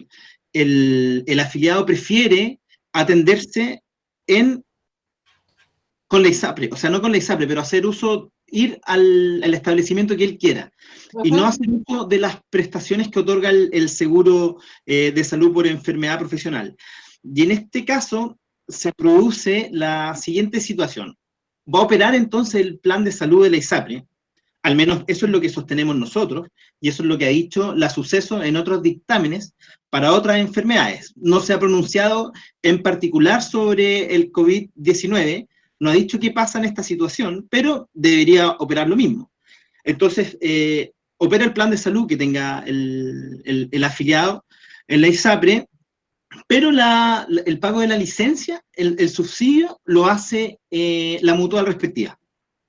el afiliado prefiere atenderse con la ISAPRE, o sea, no con la ISAPRE, pero ir al establecimiento que él quiera, y no hacer uso de las prestaciones que otorga el seguro de salud por enfermedad profesional. Y en este caso se produce la siguiente situación. Va a operar entonces el plan de salud de la ISAPRE, al menos eso es lo que sostenemos nosotros, y eso es lo que ha dicho la Suceso en otros dictámenes para otras enfermedades. No se ha pronunciado en particular sobre el COVID-19, no ha dicho qué pasa en esta situación, pero debería operar lo mismo. Entonces, opera el plan de salud que tenga el afiliado en la ISAPRE, pero el pago de la licencia, el subsidio, lo hace la mutual respectiva,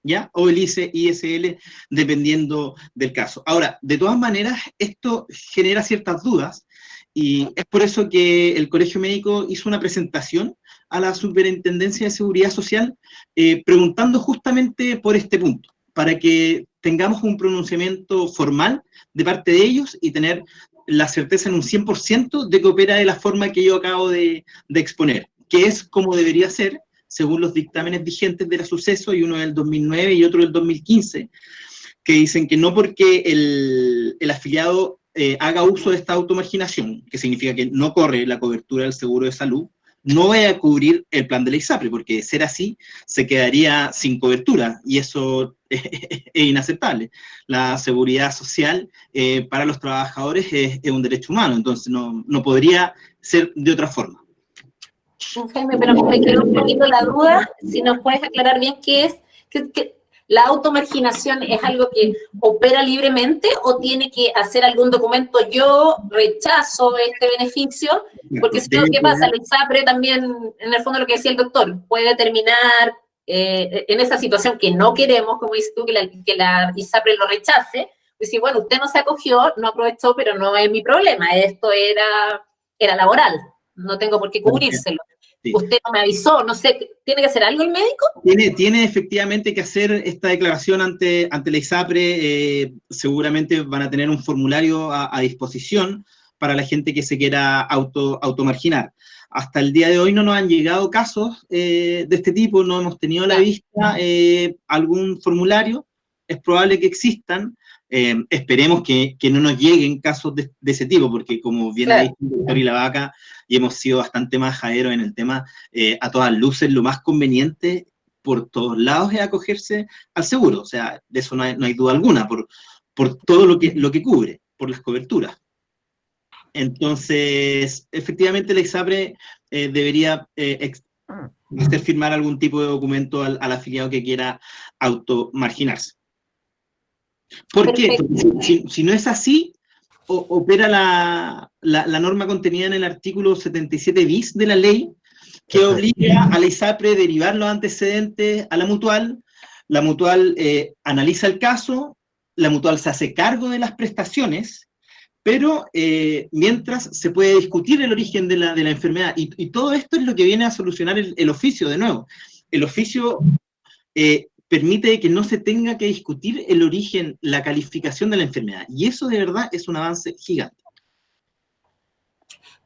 ¿ya? O el ISL, dependiendo del caso. Ahora, de todas maneras, esto genera ciertas dudas, y es por eso que el Colegio Médico hizo una presentación a la Superintendencia de Seguridad Social, preguntando justamente por este punto, para que tengamos un pronunciamiento formal de parte de ellos y tener la certeza en un 100% de que opera de la forma que yo acabo de exponer, que es como debería ser, según los dictámenes vigentes de la Suceso, y uno del 2009 y otro del 2015, que dicen que no porque el afiliado haga uso de esta automarginación, que significa que no corre la cobertura del seguro de salud, no vaya a cubrir el plan de la ISAPRE, porque de ser así, se quedaría sin cobertura, y eso es inaceptable. La seguridad social para los trabajadores es un derecho humano, entonces no podría ser de otra forma. Jaime, pero me quedó un poquito la duda, si nos puedes aclarar bien qué es, que ¿la automarginación es algo que opera libremente o tiene que hacer algún documento? Yo rechazo este beneficio, porque si no, ¿qué pasa? La ISAPRE también, en el fondo lo que decía el doctor, puede terminar en esa situación que no queremos, como dices tú, que la ISAPRE lo rechace, pues si, bueno, usted no se acogió, no aprovechó, pero no es mi problema, esto era laboral, no tengo por qué cubrírselo. Sí. Usted no me avisó, no sé, ¿tiene que hacer algo el médico? Tiene efectivamente que hacer esta declaración ante la ISAPRE, seguramente van a tener un formulario a disposición para la gente que se quiera automarginar. Hasta el día de hoy no nos han llegado casos de este tipo, no hemos tenido a la vista algún formulario, es probable que existan, esperemos que no nos lleguen casos de ese tipo, porque como bien ha dicho el doctor Ilavaca, y hemos sido bastante majaderos en el tema, a todas luces lo más conveniente por todos lados es acogerse al seguro, o sea, de eso no hay duda alguna, por todo lo que cubre, por las coberturas. Entonces, efectivamente, el EXAPRE debería hacer firmar algún tipo de documento al afiliado que quiera automarginarse. ¿Por qué? Porque si no es así, opera la norma contenida en el artículo 77 bis de la ley, que obliga a la ISAPRE a derivar los antecedentes a la mutual analiza el caso, la mutual se hace cargo de las prestaciones, pero mientras se puede discutir el origen de la enfermedad, y todo esto es lo que viene a solucionar el oficio, de nuevo. El oficio permite que no se tenga que discutir el origen, la calificación de la enfermedad, y eso de verdad es un avance gigante.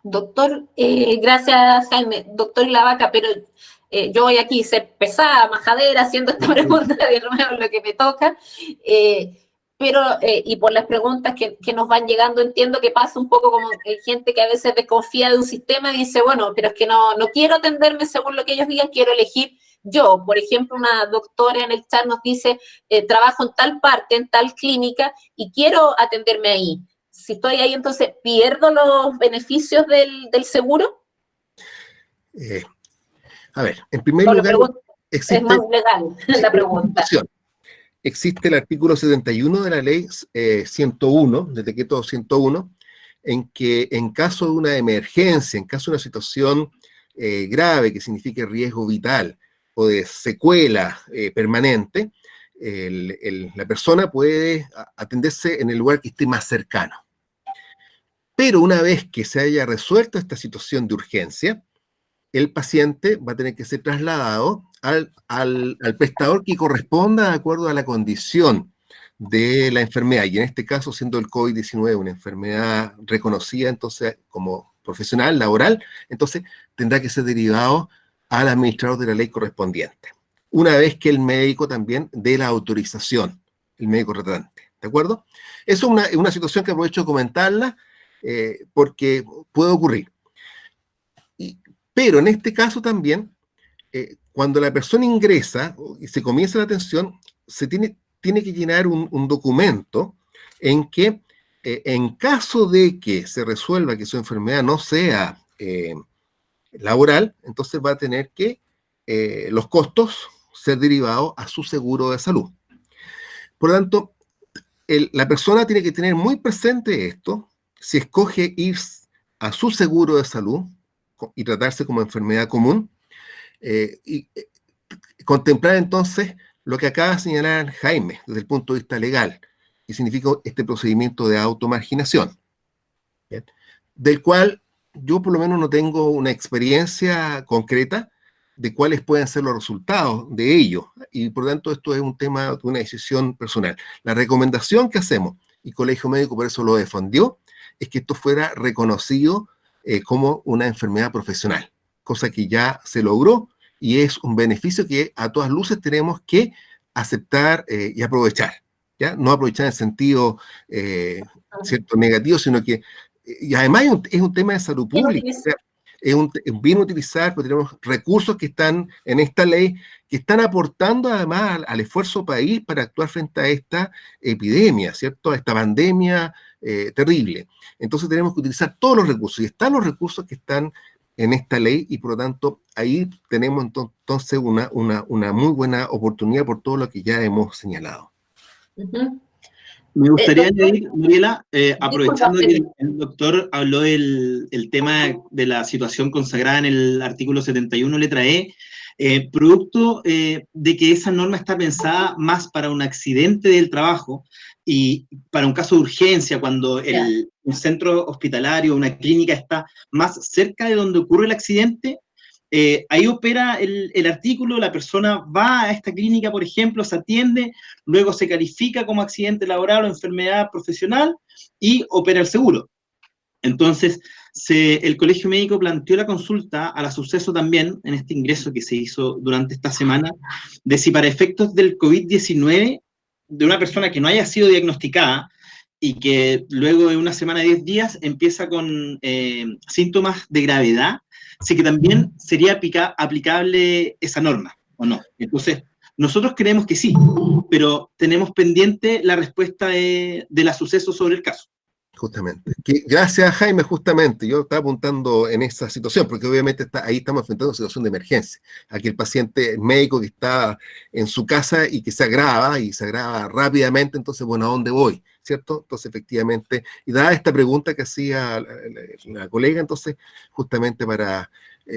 Doctor, gracias Jaime. Doctor Ilavaca, pero yo voy aquí ser pesada, majadera, haciendo esta pregunta de nuevo, lo que me toca, pero, y por las preguntas que nos van llegando, entiendo que pasa un poco como gente que a veces desconfía de un sistema y dice, bueno, pero es que no quiero atenderme según lo que ellos digan, quiero elegir yo. Por ejemplo, una doctora en el chat nos dice, trabajo en tal parte, en tal clínica, y quiero atenderme ahí. Si estoy ahí, entonces, ¿pierdo los beneficios del seguro? A ver, en primer lugar, existe, es más legal la pregunta. Existe el artículo 71 de la ley 101, del decreto 101, en que en caso de una emergencia, en caso de una situación grave que signifique riesgo vital o de secuela permanente, la persona puede atenderse en el lugar que esté más cercano. Pero una vez que se haya resuelto esta situación de urgencia, el paciente va a tener que ser trasladado al prestador que corresponda de acuerdo a la condición de la enfermedad, y en este caso, siendo el COVID-19 una enfermedad reconocida entonces como profesional, laboral, entonces tendrá que ser derivado al administrador de la ley correspondiente, una vez que el médico también dé la autorización, el médico tratante, ¿de acuerdo? Eso es una situación que aprovecho de comentarla, porque puede ocurrir. Pero en este caso también, cuando la persona ingresa y se comienza la atención, se tiene que llenar un documento en que, en caso de que se resuelva que su enfermedad no sea laboral, entonces va a tener que los costos ser derivados a su seguro de salud. Por lo tanto, la persona tiene que tener muy presente esto, si escoge ir a su seguro de salud y tratarse como enfermedad común, y contemplar entonces lo que acaba de señalar Jaime desde el punto de vista legal, que significa este procedimiento de automarginación, ¿bien? Del cual yo por lo menos no tengo una experiencia concreta de cuáles pueden ser los resultados de ello, y por lo tanto esto es un tema de una decisión personal. La recomendación que hacemos, y Colegio Médico por eso lo defendió, es que esto fuera reconocido como una enfermedad profesional, cosa que ya se logró, y es un beneficio que a todas luces tenemos que aceptar y aprovechar, ¿ya? No aprovechar en sentido cierto negativo, sino que, y además es un tema de salud pública, o sea, es bien utilizar, porque tenemos recursos que están en esta ley, que están aportando además al esfuerzo país para actuar frente a esta epidemia, ¿cierto? A esta pandemia terrible. Entonces tenemos que utilizar todos los recursos, y están los recursos que están en esta ley, y por lo tanto ahí tenemos entonces una muy buena oportunidad por todo lo que ya hemos señalado. Me gustaría añadir, Mariela, aprovechando que el doctor habló del tema de la situación consagrada en el artículo 71 letra E, producto de que esa norma está pensada más para un accidente del trabajo y para un caso de urgencia, cuando un centro hospitalario, una clínica está más cerca de donde ocurre el accidente. Ahí opera el artículo, la persona va a esta clínica, por ejemplo, se atiende, luego se califica como accidente laboral o enfermedad profesional y opera el seguro. Entonces, el Colegio Médico planteó la consulta a la Suceso también, en este ingreso que se hizo durante esta semana, de si para efectos del COVID-19, de una persona que no haya sido diagnosticada y que luego de una semana, 10 días, empieza con síntomas de gravedad, sí que también sería aplicable esa norma, ¿o no? Entonces, nosotros creemos que sí, pero tenemos pendiente la respuesta de la Suceso sobre el caso. Justamente. Gracias, Jaime, justamente. Yo estaba apuntando en esa situación, porque obviamente ahí estamos enfrentando una situación de emergencia. Aquí el paciente médico que está en su casa y que se agrava rápidamente, entonces, bueno, ¿a dónde voy? ¿Cierto? Entonces, efectivamente, y dada esta pregunta que hacía la colega, entonces, justamente para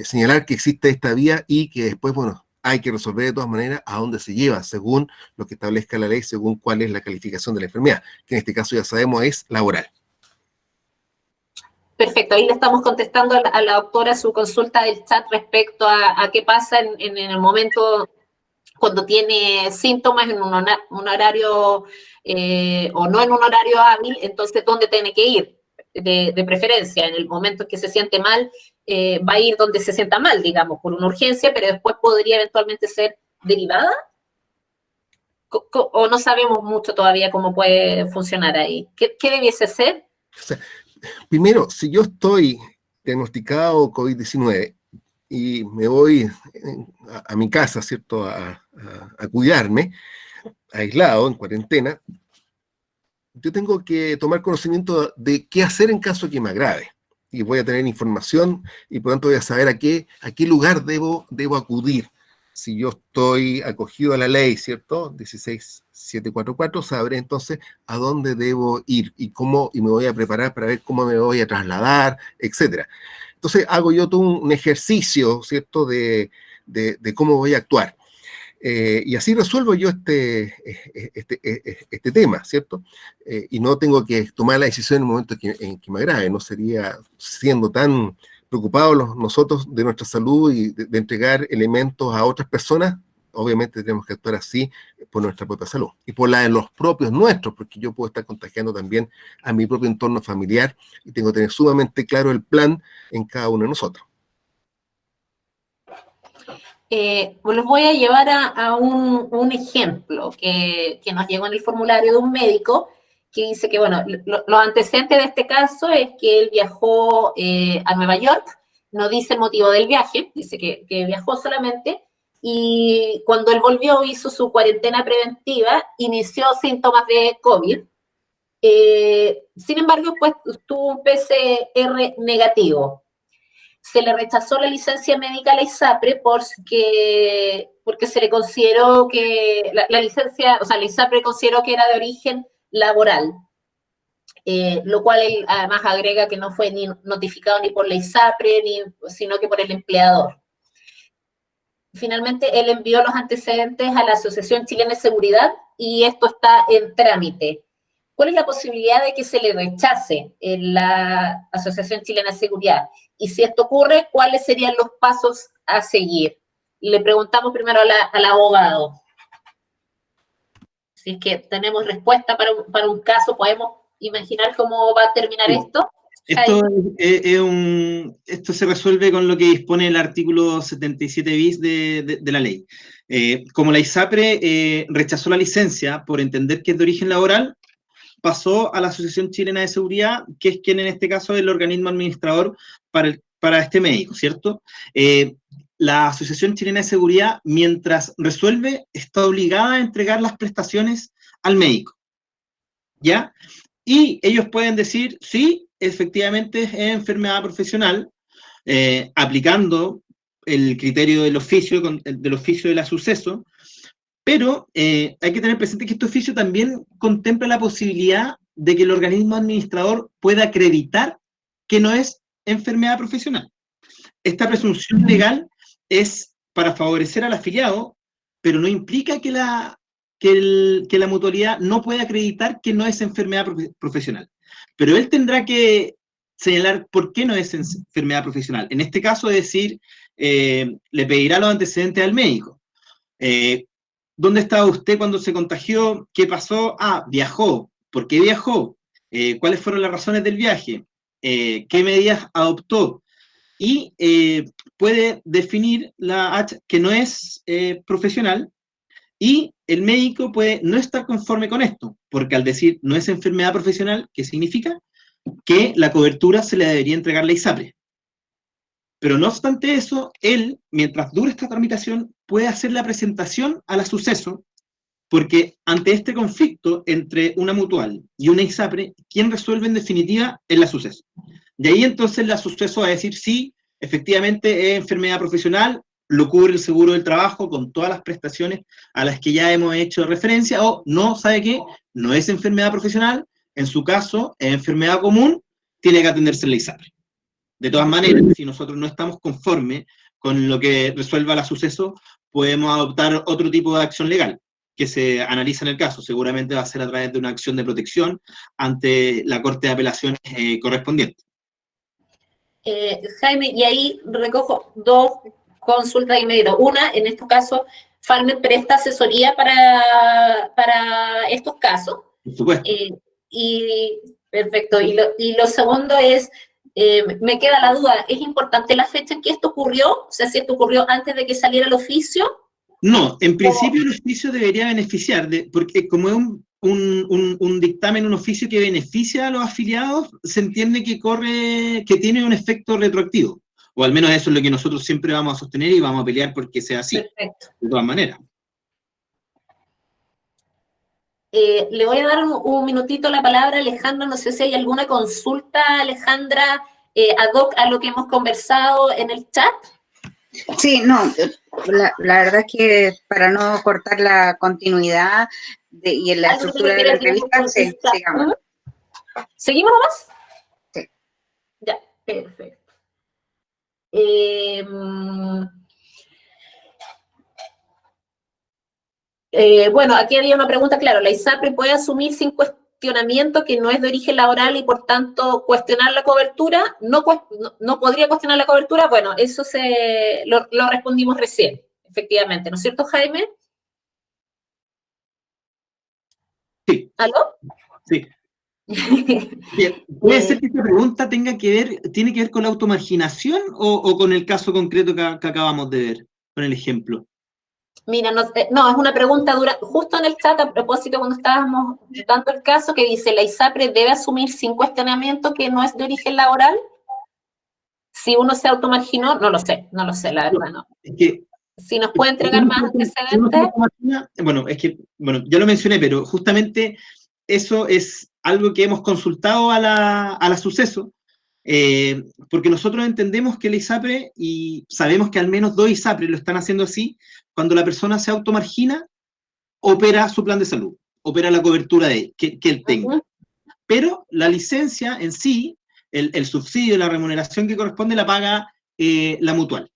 señalar que existe esta vía y que después, bueno, hay que resolver de todas maneras a dónde se lleva, según lo que establezca la ley, según cuál es la calificación de la enfermedad, que en este caso ya sabemos es laboral. Perfecto, ahí le estamos contestando a la doctora su consulta del chat respecto a qué pasa en el momento cuando tiene síntomas en un horario o no en un horario hábil, entonces ¿dónde tiene que ir? De preferencia, en el momento en que se siente mal, va a ir donde se sienta mal, digamos, por una urgencia, pero después podría eventualmente ser derivada. ¿O no sabemos mucho todavía cómo puede funcionar ahí? ¿Qué debiese ser? O sea, primero, si yo estoy diagnosticado COVID-19 y me voy a mi casa, ¿cierto?, a cuidarme, aislado, en cuarentena, yo tengo que tomar conocimiento de qué hacer en caso de que me agrave. Y voy a tener información y por lo tanto voy a saber a qué lugar debo acudir. Si yo estoy acogido a la ley, ¿cierto?, 16744, sabré entonces a dónde debo ir y me voy a preparar para ver cómo me voy a trasladar, etcétera. Entonces hago yo todo un ejercicio, ¿cierto?, de cómo voy a actuar. Y así resuelvo yo este tema, ¿cierto? Y no tengo que tomar la decisión en el momento en que me agrave, no sería siendo tan preocupados nosotros de nuestra salud y de entregar elementos a otras personas. Obviamente tenemos que actuar así por nuestra propia salud y por la de los propios nuestros, porque yo puedo estar contagiando también a mi propio entorno familiar y tengo que tener sumamente claro el plan en cada uno de nosotros. Pues los voy a llevar a un ejemplo que nos llegó en el formulario de un médico que dice que, bueno, los antecedentes de este caso es que él viajó a Nueva York, no dice el motivo del viaje, dice que viajó solamente, y cuando él volvió hizo su cuarentena preventiva, inició síntomas de COVID, sin embargo, pues tuvo un PCR negativo. Se le rechazó la licencia médica a la ISAPRE porque se le consideró que la licencia, o sea, la ISAPRE consideró que era de origen laboral, lo cual él además agrega que no fue ni notificado ni por la ISAPRE, sino que por el empleador. Finalmente, él envió los antecedentes a la Asociación Chilena de Seguridad y esto está en trámite. ¿Cuál es la posibilidad de que se le rechace en la Asociación Chilena de Seguridad? Y si esto ocurre, ¿cuáles serían los pasos a seguir? Le preguntamos primero al abogado. Si es que tenemos respuesta para un caso, ¿podemos imaginar cómo va a terminar esto? Esto se resuelve con lo que dispone el artículo 77 bis de la ley. Como la ISAPRE rechazó la licencia por entender que es de origen laboral, pasó a la Asociación Chilena de Seguridad, que es quien en este caso es el organismo administrador para este médico, ¿cierto? La Asociación Chilena de Seguridad, mientras resuelve, está obligada a entregar las prestaciones al médico, ¿ya? Y ellos pueden decir, sí, efectivamente es enfermedad profesional, aplicando el criterio del oficio de la Suceso, pero hay que tener presente que este oficio también contempla la posibilidad de que el organismo administrador pueda acreditar que no es enfermedad profesional. Esta presunción legal es para favorecer al afiliado, pero no implica que la mutualidad no pueda acreditar que no es enfermedad profesional. Pero él tendrá que señalar por qué no es enfermedad profesional. En este caso, es decir, le pedirá los antecedentes al médico. ¿Dónde estaba usted cuando se contagió? ¿Qué pasó? Ah, viajó. ¿Por qué viajó? ¿Cuáles fueron las razones del viaje? qué medidas adoptó, y puede definir la H que no es profesional, y el médico puede no estar conforme con esto, porque al decir no es enfermedad profesional, ¿qué significa? Que la cobertura se le debería entregar la ISAPRE. Pero no obstante eso, él, mientras dure esta tramitación, puede hacer la presentación a la suceso, porque ante este conflicto entre una mutual y una ISAPRE, ¿quién resuelve en definitiva? Es la suceso. Y ahí entonces la suceso va a decir, sí, efectivamente es enfermedad profesional, lo cubre el seguro del trabajo con todas las prestaciones a las que ya hemos hecho referencia, o no, ¿sabe qué? No es enfermedad profesional, en su caso es enfermedad común, tiene que atenderse en la ISAPRE. De todas maneras, si nosotros no estamos conformes con lo que resuelva la suceso, podemos adoptar otro tipo de acción legal que se analiza en el caso. Seguramente va a ser a través de una acción de protección ante la Corte de Apelaciones correspondiente. Jaime, y ahí recojo dos consultas inmediatas. Una, en este caso, Falmet presta asesoría para estos casos. Por supuesto. Y perfecto. Y lo segundo es, me queda la duda, ¿es importante la fecha en que esto ocurrió? O sea, si esto ocurrió antes de que saliera el oficio. No, en principio el oficio debería beneficiar, porque como es un dictamen, un oficio que beneficia a los afiliados, se entiende que tiene un efecto retroactivo. O al menos eso es lo que nosotros siempre vamos a sostener y vamos a pelear porque sea así. Perfecto. De todas maneras. Le voy a dar un minutito la palabra a Alejandra. No sé si hay alguna consulta, Alejandra, ad hoc a lo que hemos conversado en el chat. Sí, no, la verdad es que para no cortar la continuidad y en la estructura de la entrevista, sí, sigamos. ¿Seguimos nomás? Sí. Ya, perfecto. Bueno, aquí había una pregunta, claro, ¿la ISAPRE puede asumir sin cuestionamiento que no es de origen laboral y por tanto cuestionar la cobertura? ¿No podría cuestionar la cobertura? Bueno, eso lo respondimos recién, efectivamente, ¿no es cierto, Jaime? Sí. ¿Aló? Sí. Bien, ¿puede ser que esta pregunta tiene que ver con la automarginación o con el caso concreto que acabamos de ver, con el ejemplo? Mira, no, es una pregunta dura, justo en el chat a propósito cuando estábamos dando el caso que dice, ¿la ISAPRE debe asumir sin cuestionamiento que no es de origen laboral? Si uno se automarginó, no lo sé, la verdad no. Es que, si nos puede entregar más antecedentes. Bueno, ya lo mencioné, pero justamente eso es algo que hemos consultado a la suceso, porque nosotros entendemos que la ISAPRE, y sabemos que al menos 2 ISAPRE lo están haciendo así, cuando la persona se automargina, opera su plan de salud, opera la cobertura que él tenga. Pero la licencia en sí, el subsidio, la remuneración que corresponde, la paga la mutual.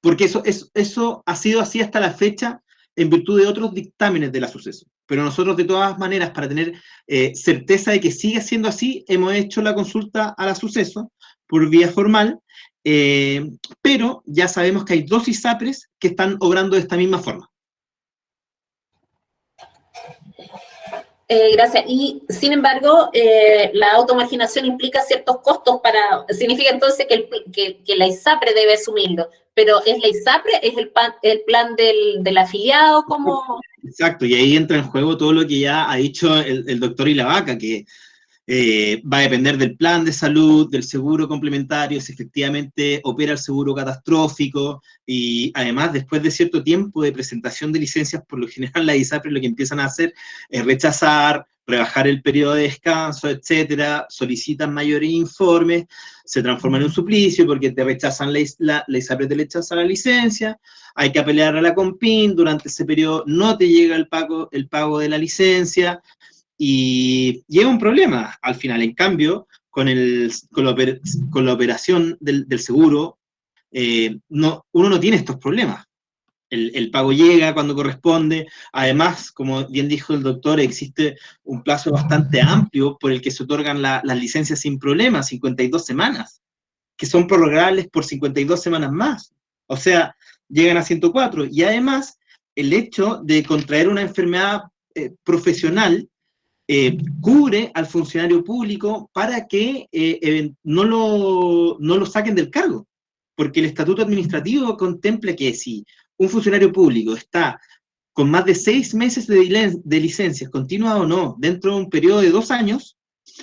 Porque eso ha sido así hasta la fecha en virtud de otros dictámenes de la suceso. Pero nosotros, de todas maneras, para tener certeza de que sigue siendo así, hemos hecho la consulta a la suceso por vía formal, pero ya sabemos que hay 2 ISAPRES que están obrando de esta misma forma. Gracias. Y, sin embargo, la automarginación implica ciertos costos significa entonces que la ISAPRE debe asumirlo, pero ¿es la ISAPRE? ¿Es el plan del afiliado? ¿Cómo? Exacto, y ahí entra en juego todo lo que ya ha dicho el doctor Ilavaca, que va a depender del plan de salud, del seguro complementario, si efectivamente opera el seguro catastrófico, y además, después de cierto tiempo de presentación de licencias, por lo general las ISAPRE lo que empiezan a hacer es rechazar, rebajar el periodo de descanso, etcétera, solicitan mayores informes, se transforman en un suplicio porque te rechazan la ISAPRE, te rechaza la licencia, hay que apelar a la CONPIN, durante ese periodo no te llega el pago de la licencia, y es un problema al final. En cambio, con la operación del seguro, uno no tiene estos problemas. El pago llega cuando corresponde. Además, como bien dijo el doctor, existe un plazo bastante amplio por el que se otorgan las licencias sin problemas, 52 semanas, que son prorrogables por 52 semanas más. O sea, llegan a 104. Y además, el hecho de contraer una enfermedad profesional cubre al funcionario público para que no lo saquen del cargo, porque el estatuto administrativo contempla que si un funcionario público está con más de 6 meses de licencias, continua o no, dentro de un periodo de 2 años,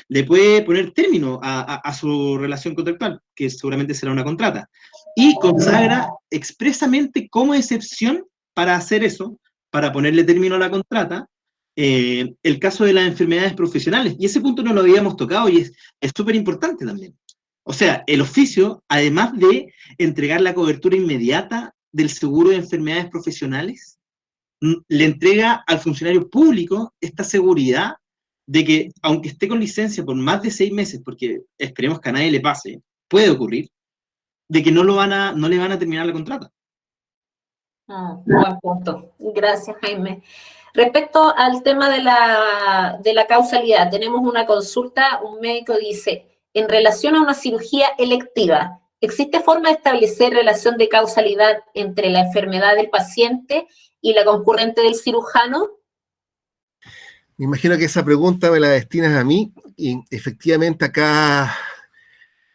le puede poner término a su relación contractual, que seguramente será una contrata, y consagra expresamente como excepción para hacer eso, para ponerle término a la contrata, el caso de las enfermedades profesionales. Y ese punto no lo habíamos tocado y es súper importante también. O sea, el oficio, además de entregar la cobertura inmediata del seguro de enfermedades profesionales, le entrega al funcionario público esta seguridad de que, aunque esté con licencia por más de 6 meses, porque esperemos que a nadie le pase, puede ocurrir, de que no le van a terminar la contrata. Buen punto. Gracias, Jaime. Respecto al tema de la causalidad, tenemos una consulta, un médico dice, en relación a una cirugía electiva, ¿existe forma de establecer relación de causalidad entre la enfermedad del paciente y la concurrente del cirujano? Me imagino que esa pregunta me la destinas a mí, y efectivamente acá,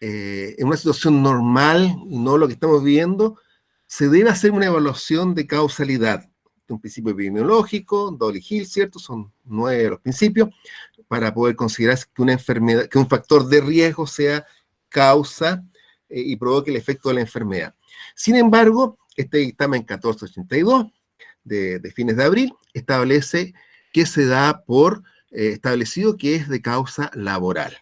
en una situación normal, y no lo que estamos viendo, se debe hacer una evaluación de causalidad, de un principio epidemiológico, Dolly Hill, ¿cierto? Son 9 los principios, para poder considerar que una enfermedad, que un factor de riesgo sea causa y provoque el efecto de la enfermedad. Sin embargo, este dictamen 1482 de fines de abril establece que se da por establecido que es de causa laboral.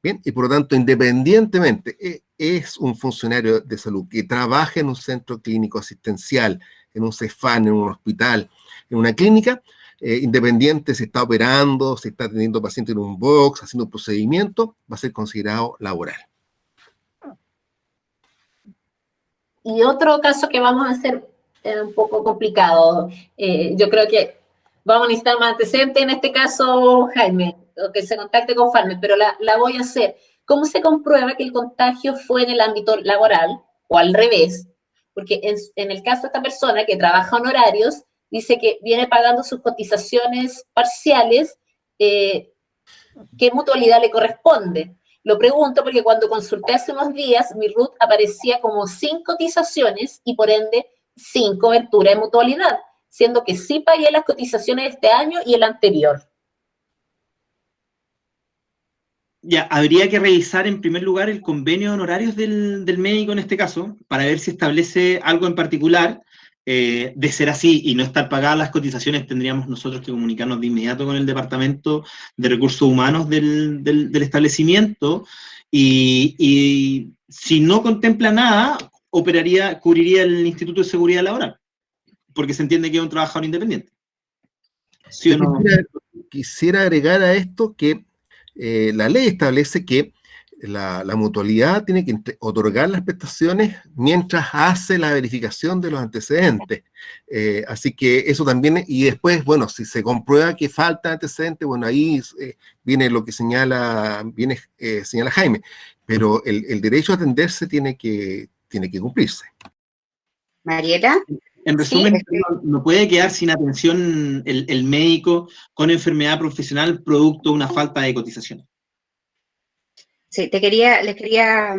Bien, y por lo tanto, independientemente, es un funcionario de salud que trabaja en un centro clínico asistencial, en un CEFAN, en un hospital, en una clínica, independiente si está operando, si está atendiendo pacientes en un box, haciendo un procedimiento, va a ser considerado laboral. Y otro caso que vamos a hacer un poco complicado, yo creo que vamos a necesitar más antecedentes en este caso, Jaime, o que se contacte con Farmer, pero la voy a hacer. ¿Cómo se comprueba que el contagio fue en el ámbito laboral o al revés? Porque en el caso de esta persona que trabaja honorarios, dice que viene pagando sus cotizaciones parciales, ¿qué mutualidad le corresponde? Lo pregunto porque cuando consulté hace unos días, mi RUT aparecía como sin cotizaciones y por ende sin cobertura de mutualidad, siendo que sí pagué las cotizaciones de este año y el anterior. Ya, habría que revisar en primer lugar el convenio de honorarios del médico en este caso, para ver si establece algo en particular. De ser así y no estar pagadas las cotizaciones, tendríamos nosotros que comunicarnos de inmediato con el Departamento de Recursos Humanos del establecimiento y si no contempla nada, cubriría el Instituto de Seguridad Laboral, porque se entiende que es un trabajador independiente. ¿Sí o no? Quisiera agregar a esto que la ley establece que la mutualidad tiene que otorgar las prestaciones mientras hace la verificación de los antecedentes. Así que eso también, y después, bueno, si se comprueba que falta antecedentes, bueno, ahí viene lo que señala Jaime, pero el derecho a atenderse tiene que cumplirse. Mariela. En resumen, sí, no puede quedar sin atención el médico con enfermedad profesional producto de una falta de cotización. Sí, les quería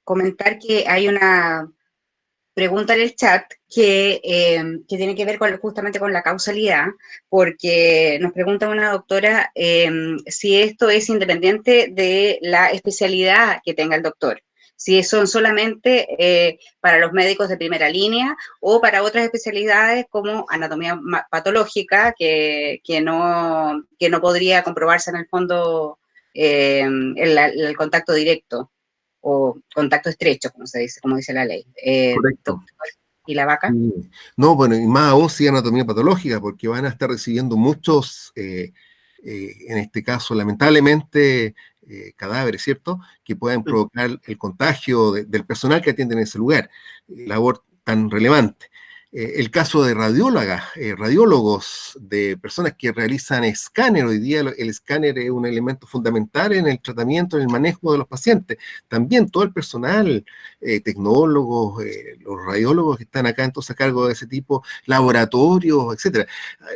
comentar que hay una pregunta en el chat que tiene que ver justamente con la causalidad, porque nos pregunta una doctora si esto es independiente de la especialidad que tenga el doctor, si son solamente para los médicos de primera línea o para otras especialidades como anatomía patológica que no podría comprobarse en el fondo el contacto directo o contacto estrecho, como dice la ley. Correcto. ¿Y la vaca? No, bueno, y más aún si anatomía patológica, porque van a estar recibiendo muchos, en este caso, lamentablemente, cadáveres, ¿cierto?, que pueden provocar el contagio del personal que atiende en ese lugar, labor tan relevante. El caso de radiólogas, radiólogos, de personas que realizan escáner. Hoy día el escáner es un elemento fundamental en el tratamiento, en el manejo de los pacientes. También todo el personal, tecnólogos, los radiólogos que están acá entonces a cargo de ese tipo, laboratorios, etcétera.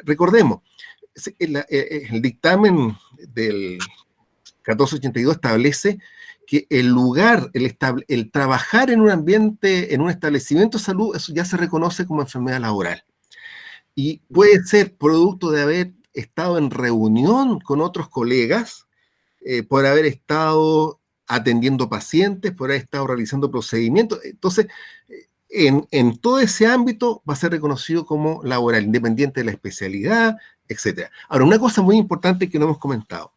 Recordemos, el dictamen del 1482 establece que el lugar, el trabajar en un ambiente, en un establecimiento de salud, eso ya se reconoce como enfermedad laboral. Y puede ser producto de haber estado en reunión con otros colegas, por haber estado atendiendo pacientes, por haber estado realizando procedimientos. Entonces, en todo ese ámbito va a ser reconocido como laboral, independiente de la especialidad, etc. Ahora, una cosa muy importante que no hemos comentado,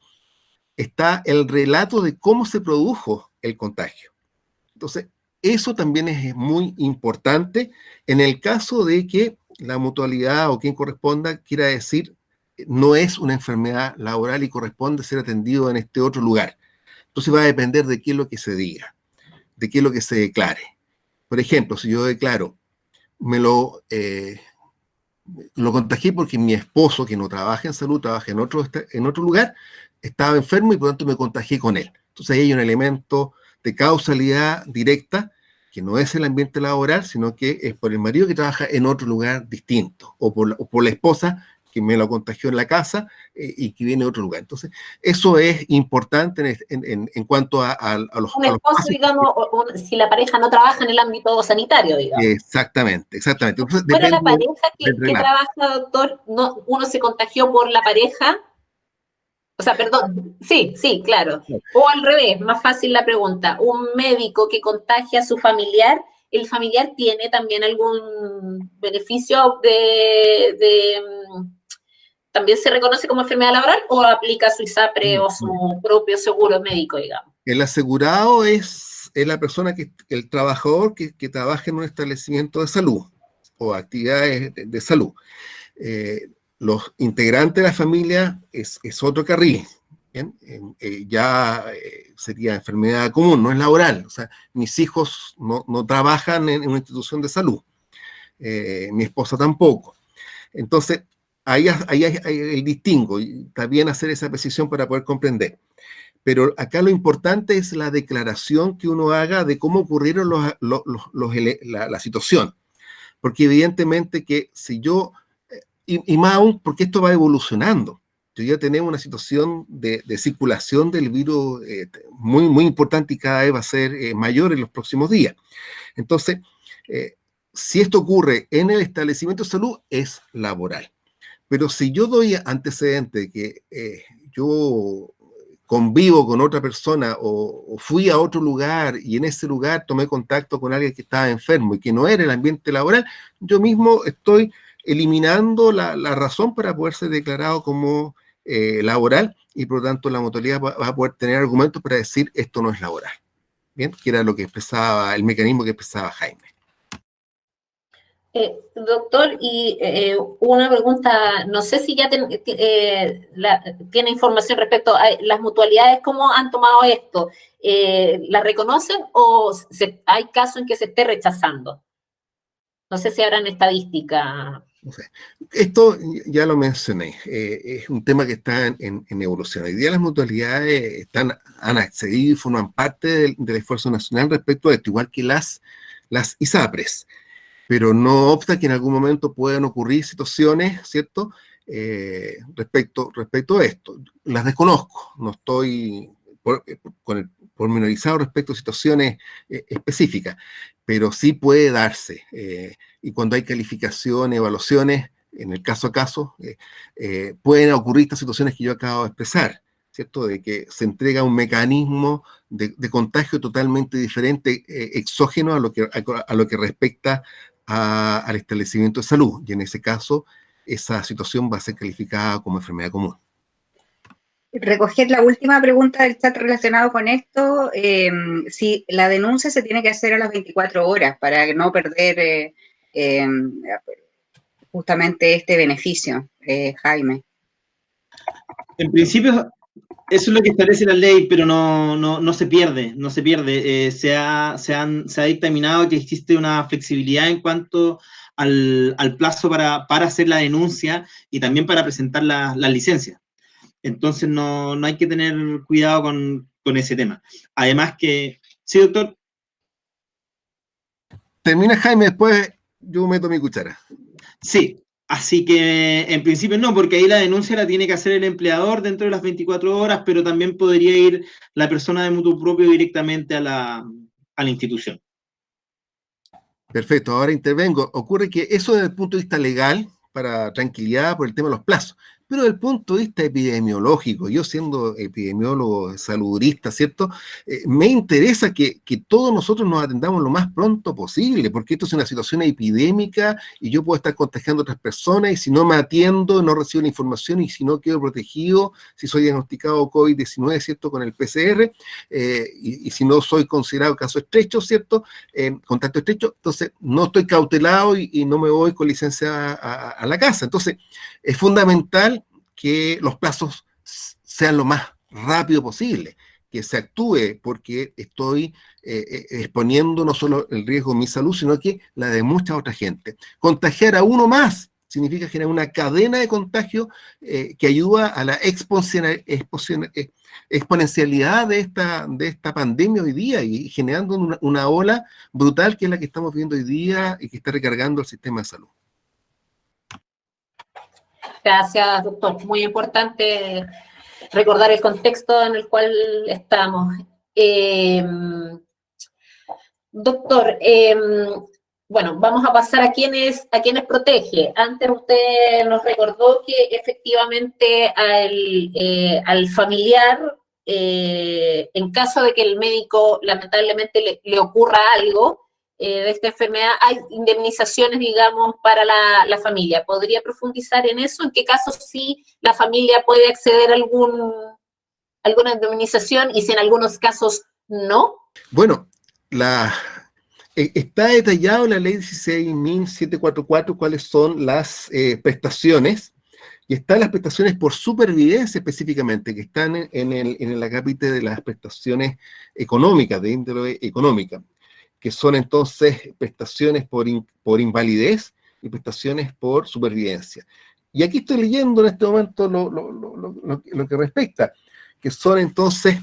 está el relato de cómo se produjo el contagio. Entonces, eso también es muy importante en el caso de que la mutualidad o quien corresponda quiera decir no es una enfermedad laboral y corresponde ser atendido en este otro lugar. Entonces va a depender de qué es lo que se diga, de qué es lo que se declare. Por ejemplo, si yo declaro, me lo contagié porque mi esposo, que no trabaja en salud, trabaja en otro lugar, estaba enfermo y por lo tanto me contagié con él. Entonces ahí hay un elemento de causalidad directa, que no es el ambiente laboral, sino que es por el marido que trabaja en otro lugar distinto, o por la esposa que me lo contagió en la casa y que viene de otro lugar. Entonces, eso es importante en cuanto a los... Un esposo, digamos, si la pareja no trabaja en el ámbito sanitario, digamos. Exactamente. Entonces, Fuera la depende pareja que trabaja, doctor, no, uno se contagió por la pareja. O sea, perdón, sí, claro. O al revés, más fácil la pregunta. Un médico que contagia a su familiar, ¿el familiar tiene también algún beneficio también se reconoce como enfermedad laboral o aplica su ISAPRE o su propio seguro médico, digamos? El asegurado es la persona, el trabajador que trabaja en un establecimiento de salud o actividades de salud. Los integrantes de la familia es otro carril. ¿Bien? Sería enfermedad común, no es laboral. O sea, mis hijos no trabajan en una institución de salud. Mi esposa tampoco. Entonces, ahí hay el distingo, y está bien hacer esa precisión para poder comprender. Pero acá lo importante es la declaración que uno haga de cómo ocurrieron la situación. Porque evidentemente que si yo, y más aún porque esto va evolucionando, yo ya tenemos una situación de circulación del virus muy, muy importante y cada vez va a ser mayor en los próximos días. Entonces, si esto ocurre en el establecimiento de salud, es laboral. Pero si yo doy antecedente que yo convivo con otra persona o fui a otro lugar y en ese lugar tomé contacto con alguien que estaba enfermo y que no era el ambiente laboral, yo mismo estoy eliminando la razón para poder ser declarado como laboral y por lo tanto la mutualidad va a poder tener argumentos para decir esto no es laboral. Bien, que era lo que expresaba, el mecanismo que expresaba Jaime. Doctor, y una pregunta, no sé si ya tiene información respecto a las mutualidades, ¿cómo han tomado esto? ¿La reconocen o hay casos en que se esté rechazando? No sé si habrán estadística. No sé. Esto ya lo mencioné, es un tema que está en evolución. Hoy día las mutualidades han accedido y forman parte del esfuerzo nacional respecto a esto, igual que las ISAPRES. Pero no obsta que en algún momento puedan ocurrir situaciones, ¿cierto?, respecto a esto. Las desconozco, no estoy pormenorizado respecto a situaciones específicas, pero sí puede darse. Y cuando hay calificaciones, evaluaciones, en el caso a caso, pueden ocurrir estas situaciones que yo acabo de expresar, ¿cierto?, de que se entrega un mecanismo de contagio totalmente diferente, exógeno a lo que respecta al establecimiento de salud, y en ese caso esa situación va a ser calificada como enfermedad común. Recoger la última pregunta del chat relacionado con esto, si la denuncia se tiene que hacer a las 24 horas para no perder justamente este beneficio, Jaime. En principio, eso es lo que establece la ley, pero no se pierde, no se pierde. Se ha dictaminado que existe una flexibilidad en cuanto al plazo para hacer la denuncia y también para presentar la licencia. Entonces no hay que tener cuidado con ese tema. Además que... ¿Sí, doctor? Termina Jaime, después yo meto mi cuchara. Sí. Así que en principio no, porque ahí la denuncia la tiene que hacer el empleador dentro de las 24 horas, pero también podría ir la persona de mutuo propio directamente a la institución. Perfecto, ahora intervengo. Ocurre que eso desde el punto de vista legal, para tranquilidad por el tema de los plazos, pero desde el punto de vista epidemiológico, yo siendo epidemiólogo, saludista, ¿cierto? Me interesa que todos nosotros nos atendamos lo más pronto posible, porque esto es una situación epidémica y yo puedo estar contagiando a otras personas y si no me atiendo, no recibo la información y si no quedo protegido, si soy diagnosticado COVID-19, ¿cierto? Con el PCR, y si no soy considerado caso estrecho, ¿cierto? Contacto estrecho, entonces no estoy cautelado y no me voy con licencia a la casa. Entonces, es fundamental que los plazos sean lo más rápido posible, que se actúe porque estoy exponiendo no solo el riesgo de mi salud, sino que la de mucha otra gente. Contagiar a uno más significa generar una cadena de contagio que ayuda a la exponencialidad de esta pandemia hoy día y generando una ola brutal que es la que estamos viendo hoy día y que está recargando el sistema de salud. Gracias, doctor. Muy importante recordar el contexto en el cual estamos. Doctor, bueno, vamos a pasar a quienes protege. Antes usted nos recordó que efectivamente al familiar, en caso de que el médico lamentablemente le ocurra algo de esta enfermedad, hay indemnizaciones, digamos, para la familia. ¿Podría profundizar en eso? ¿En qué casos sí la familia puede acceder a alguna indemnización y si en algunos casos no? Bueno, está detallado en la ley 16.744 cuáles son las prestaciones, y están las prestaciones por supervivencia específicamente, que están en el acápite de las prestaciones económicas, de índole económica, que son entonces prestaciones por invalidez y prestaciones por supervivencia. Y aquí estoy leyendo en este momento lo que respecta, que son entonces,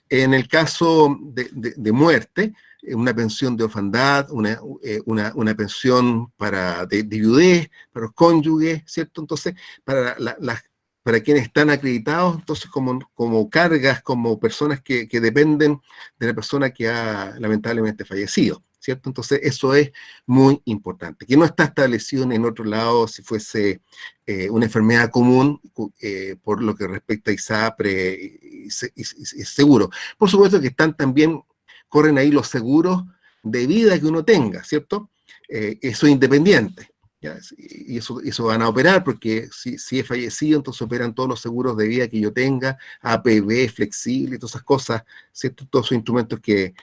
en el caso de muerte, una pensión de orfandad, una pensión de viudez, para los cónyuges, ¿cierto? Entonces, para quienes están acreditados, entonces como cargas, como personas que dependen de la persona que ha lamentablemente fallecido, ¿cierto? Entonces, eso es muy importante, que no está establecido en otro lado si fuese una enfermedad común, por lo que respecta a ISAPRE y seguro. Por supuesto que corren ahí los seguros de vida que uno tenga, ¿cierto? Eso es independiente, ¿ya? Y eso van a operar, porque si he fallecido, entonces operan todos los seguros de vida que yo tenga, APB, flexible, todas esas cosas, ¿cierto? Todos esos instrumentos que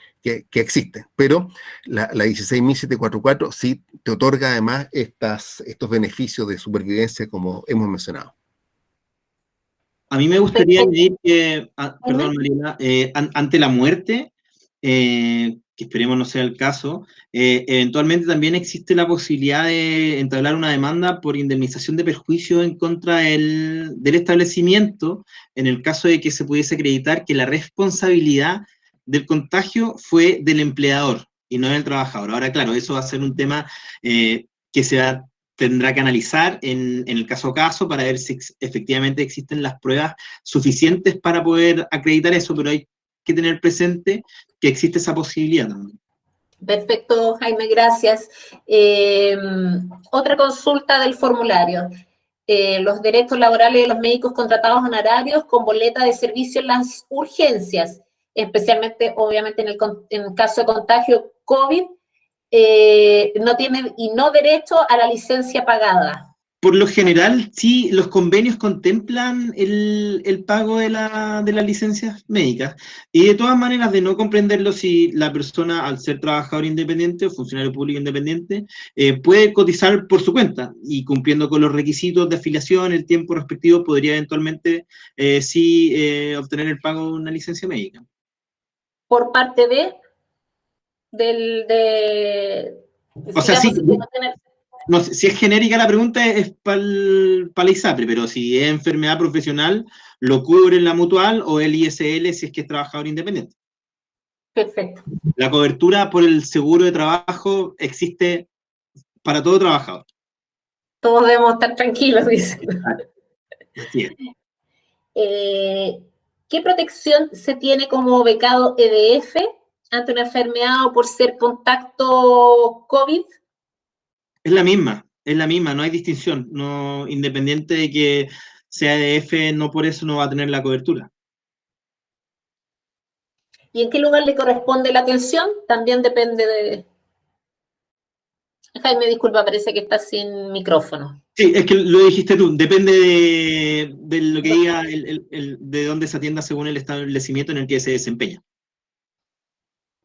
existen. Pero la 16.744 sí te otorga además estos beneficios de supervivencia como hemos mencionado. A mí me gustaría añadir que, perdón, Mariela, ante la muerte, que esperemos no sea el caso, eventualmente también existe la posibilidad de entablar una demanda por indemnización de perjuicio en contra del establecimiento, en el caso de que se pudiese acreditar que la responsabilidad del contagio fue del empleador y no del trabajador. Ahora, claro, eso va a ser un tema que tendrá que analizar en el caso a caso para ver si efectivamente existen las pruebas suficientes para poder acreditar eso, pero hay que tener presente que existe esa posibilidad también. Perfecto, Jaime, gracias. Otra consulta del formulario. Los derechos laborales de los médicos contratados honorarios con boleta de servicio en las urgencias, especialmente, obviamente, en el caso de contagio COVID, no tienen y no derecho a la licencia pagada. Por lo general, sí, los convenios contemplan el pago de las licencias médicas, y de todas maneras, de no comprenderlo, si la persona, al ser trabajador independiente o funcionario público independiente, puede cotizar por su cuenta, y cumpliendo con los requisitos de afiliación, el tiempo respectivo, podría eventualmente obtener el pago de una licencia médica. Por parte o sea, sí. No, si es genérica la pregunta, es para la ISAPRE, pero si es enfermedad profesional, lo cubre la mutual o el ISL si es que es trabajador independiente. Perfecto. La cobertura por el seguro de trabajo existe para todo trabajador. Todos debemos estar tranquilos, dice. Así es. ¿Qué protección se tiene como becado EDF ante una enfermedad o por ser contacto COVID? Es la misma, no hay distinción. No, independiente de que sea EDF, no por eso no va a tener la cobertura. ¿Y en qué lugar le corresponde la atención? También depende de... Jaime, disculpa, parece que está sin micrófono. Sí, es que lo dijiste tú, depende de lo que diga, de dónde se atienda según el establecimiento en el que se desempeña.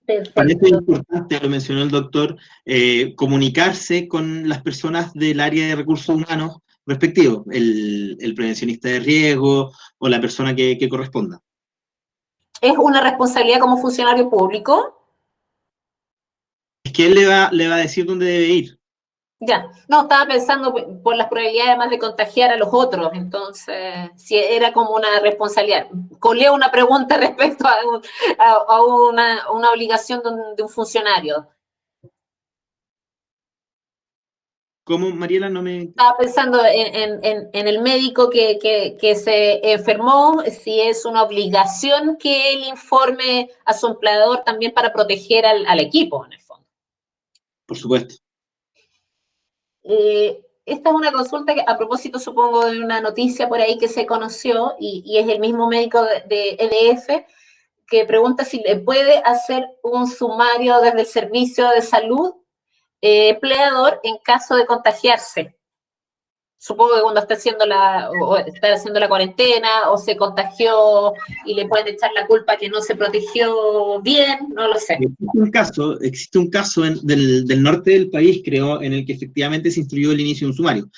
Para eso es Perfecto. importante, lo mencionó el doctor, comunicarse con las personas del área de recursos humanos respectivos, el prevencionista de riesgo o la persona que corresponda. ¿Es una responsabilidad como funcionario público? Es que él le va a decir dónde debe ir. Ya, no, estaba pensando por las probabilidades además de contagiar a los otros, entonces, si era como una responsabilidad. Colé una pregunta respecto a una obligación de un funcionario. ¿Cómo, Mariela? No me... Estaba pensando en el médico que se enfermó, si es una obligación que él informe a su empleador también para proteger al equipo, en el fondo. Por supuesto. Esta es una consulta que, a propósito, supongo, de una noticia por ahí que se conoció, y es el mismo médico de EDF, que pregunta si le puede hacer un sumario desde el servicio de salud empleador en caso de contagiarse. Supongo que cuando está haciendo la cuarentena o se contagió y le pueden echar la culpa que no se protegió bien, no lo sé. Existe un caso del norte del país, creo, en el que efectivamente se instruyó el inicio de un sumario,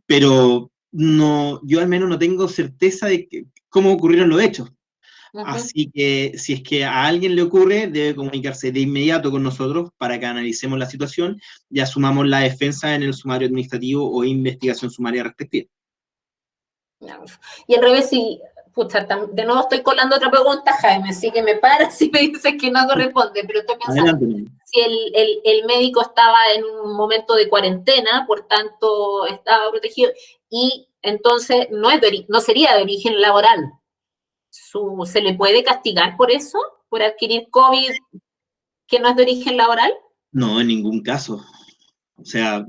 pero no, yo al menos no tengo certeza de cómo ocurrieron los hechos. Así que si es que a alguien le ocurre, debe comunicarse de inmediato con nosotros para que analicemos la situación y asumamos la defensa en el sumario administrativo o investigación sumaria respectiva. Y al revés, si, pucha, de nuevo estoy colando otra pregunta, Jaime, así que me paras y me dices que no corresponde, pero estoy pensando, Adelante. si el médico estaba en un momento de cuarentena, por tanto estaba protegido, y entonces no sería de origen laboral. ¿Se le puede castigar por eso? ¿Por adquirir COVID que no es de origen laboral? No, en ningún caso. O sea,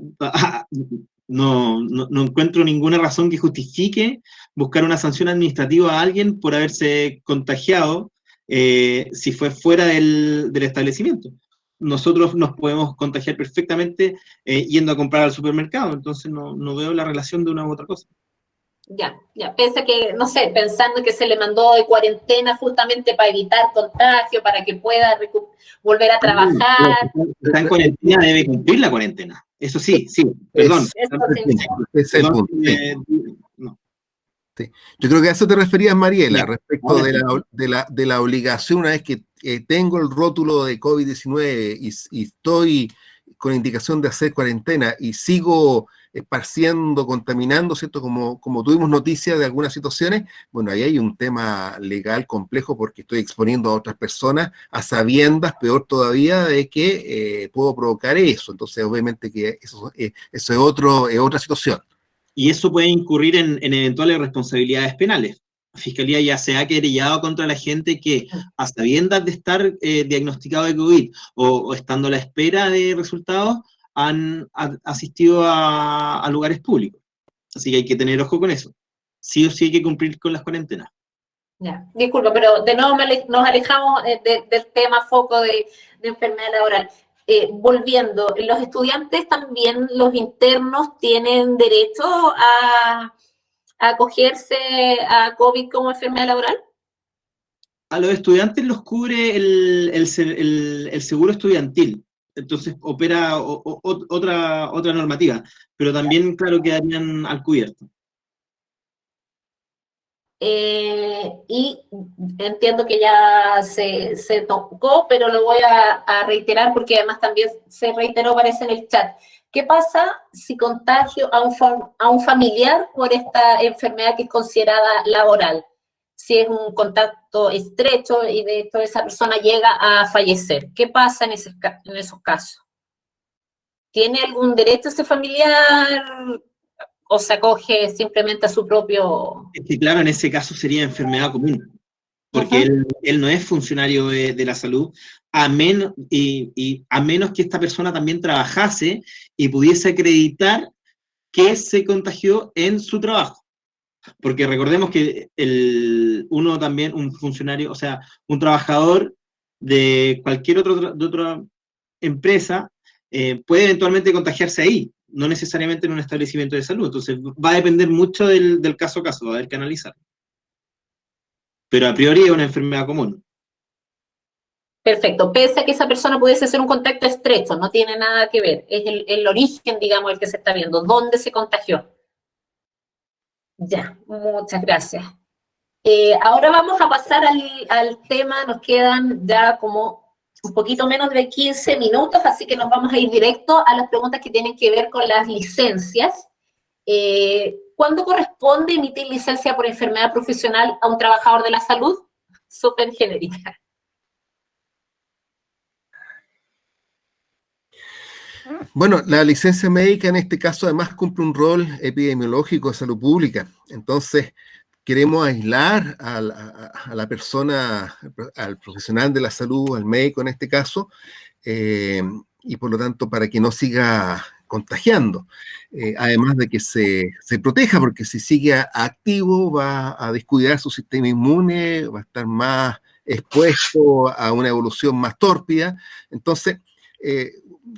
no encuentro ninguna razón que justifique buscar una sanción administrativa a alguien por haberse contagiado si fue fuera del establecimiento. Nosotros nos podemos contagiar perfectamente yendo a comprar al supermercado, entonces no veo la relación de una u otra cosa. Ya, piensa que, no sé, pensando que se le mandó de cuarentena justamente para evitar contagio, para que pueda volver a trabajar. Si está en cuarentena, debe cumplir la cuarentena. Eso sí, perdón. Ese es el punto. No. Sí. Yo creo que a eso te referías, Mariela, respecto de la obligación, una vez que tengo el rótulo de COVID-19 y estoy con indicación de hacer cuarentena y sigo esparciendo, contaminando, ¿cierto? Como tuvimos noticias de algunas situaciones, bueno, ahí hay un tema legal complejo porque estoy exponiendo a otras personas a sabiendas, peor todavía, de que puedo provocar eso. Entonces, obviamente que eso es otra situación. Y eso puede incurrir en eventuales responsabilidades penales. La Fiscalía ya se ha querellado contra la gente que, a sabiendas de estar diagnosticado de COVID o estando a la espera de resultados, han asistido a lugares públicos. Así que hay que tener ojo con eso. Sí o sí hay que cumplir con las cuarentenas. Ya, disculpa, pero de nuevo nos alejamos del tema foco de enfermedad laboral. Volviendo, ¿los estudiantes también, los internos, tienen derecho a acogerse a COVID como enfermedad laboral? A los estudiantes los cubre el seguro estudiantil. Entonces opera otra normativa, pero también, claro, quedarían al cubierto. Y entiendo que ya se tocó, pero lo voy a reiterar porque además también se reiteró, parece, en el chat. ¿Qué pasa si contagio a un familiar por esta enfermedad que es considerada laboral? Si es un contacto estrecho y de hecho esa persona llega a fallecer. ¿Qué pasa en esos casos? ¿Tiene algún derecho ese familiar o se acoge simplemente a su propio... Es que, claro, en ese caso sería enfermedad común, porque él no es funcionario de la salud, a menos que esta persona también trabajase y pudiese acreditar que se contagió en su trabajo. Porque recordemos que uno también, un funcionario, o sea, un trabajador de cualquier otra empresa puede eventualmente contagiarse ahí, no necesariamente en un establecimiento de salud. Entonces va a depender mucho del caso a caso, va a haber que analizar. Pero a priori es una enfermedad común. Perfecto, pese a que esa persona pudiese ser un contacto estrecho, no tiene nada que ver, es el origen, digamos, el que se está viendo, dónde se contagió. Ya, muchas gracias. Ahora vamos a pasar al tema, nos quedan ya como un poquito menos de 15 minutos, así que nos vamos a ir directo a las preguntas que tienen que ver con las licencias. ¿Cuándo corresponde emitir licencia por enfermedad profesional a un trabajador de la salud? Súper genérica. Bueno, la licencia médica en este caso además cumple un rol epidemiológico de salud pública. Entonces, queremos aislar a la persona, al profesional de la salud, al médico en este caso, y por lo tanto para que no siga contagiando. Además de que se proteja, porque si sigue activo va a descuidar su sistema inmune, va a estar más expuesto a una evolución más tórpida. Entonces,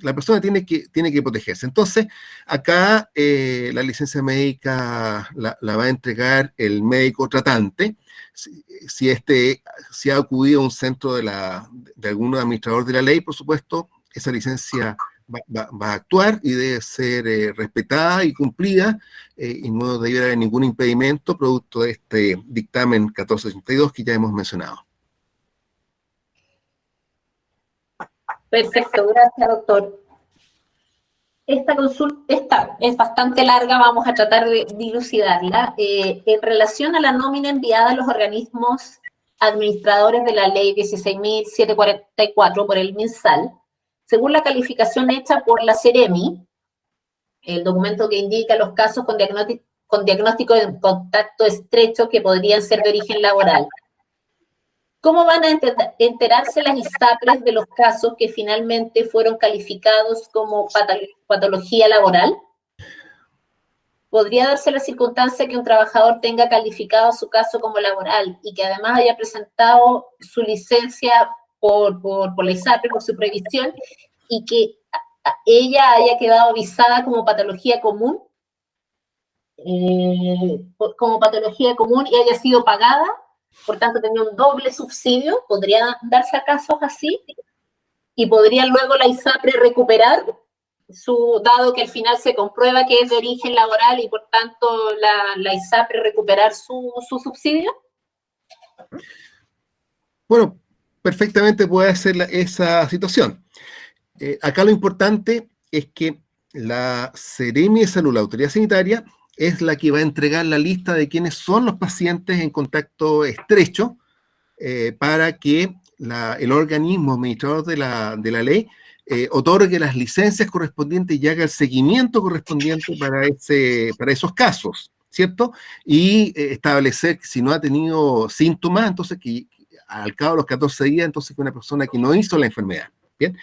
la persona tiene que protegerse. Entonces, acá la licencia médica la va a entregar el médico tratante, si ha acudido a un centro de algún administrador de la ley, por supuesto, esa licencia va a actuar y debe ser respetada y cumplida, y no debe haber ningún impedimento producto de este dictamen 1482 que ya hemos mencionado. Perfecto, gracias, doctor. Esta consulta es bastante larga, vamos a tratar de dilucidarla. En relación a la nómina enviada a los organismos administradores de la ley 16.744 por el MinSal, según la calificación hecha por la Ceremi, el documento que indica los casos con diagnóstico de contacto estrecho que podrían ser de origen laboral, ¿cómo van a enterarse las ISAPRES de los casos que finalmente fueron calificados como patología laboral? ¿Podría darse la circunstancia que un trabajador tenga calificado su caso como laboral y que además haya presentado su licencia por la ISAPRE, por su previsión, y que ella haya quedado avisada como patología común? Como patología común y haya sido pagada, por tanto tenía un doble subsidio, ¿podría darse a casos así? ¿Y podría luego la ISAPRE recuperar, dado que al final se comprueba que es de origen laboral y por tanto la ISAPRE recuperar su subsidio? Bueno, perfectamente puede ser esa situación. Acá lo importante es que la Seremi de Salud, la autoridad sanitaria, es la que va a entregar la lista de quiénes son los pacientes en contacto estrecho para que el organismo administrador de la ley otorgue las licencias correspondientes y haga el seguimiento correspondiente para esos casos, ¿cierto? Y establecer que si no ha tenido síntomas, entonces que al cabo de los 14 días, entonces que una persona que no hizo la enfermedad, ¿bien?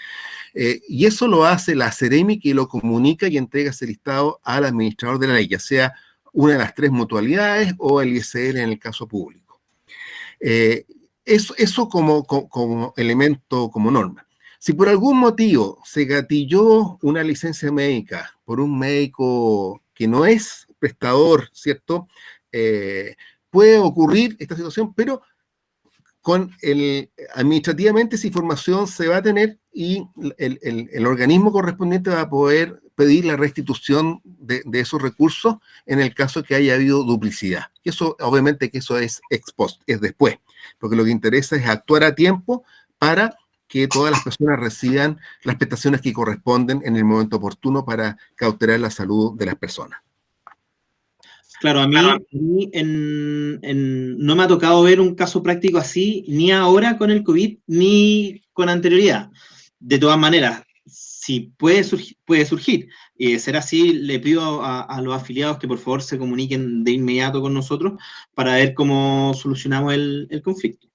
Y eso lo hace la Ceremi, que lo comunica y entrega ese listado al administrador de la ley, ya sea una de las 3 mutualidades o el ISR en el caso público. Eso como elemento, como norma. Si por algún motivo se gatilló una licencia médica por un médico que no es prestador, ¿cierto? Puede ocurrir esta situación, pero administrativamente esa información se va a tener y el organismo correspondiente va a poder pedir la restitución de esos recursos en el caso que haya habido duplicidad. Y eso, obviamente, que eso es ex post, es después, porque lo que interesa es actuar a tiempo para que todas las personas reciban las prestaciones que corresponden en el momento oportuno para cautelar la salud de las personas. Claro, a mí no me ha tocado ver un caso práctico así, ni ahora con el COVID, ni con anterioridad. De todas maneras, sí puede surgir. Y de ser así, le pido a los afiliados que por favor se comuniquen de inmediato con nosotros para ver cómo solucionamos el conflicto.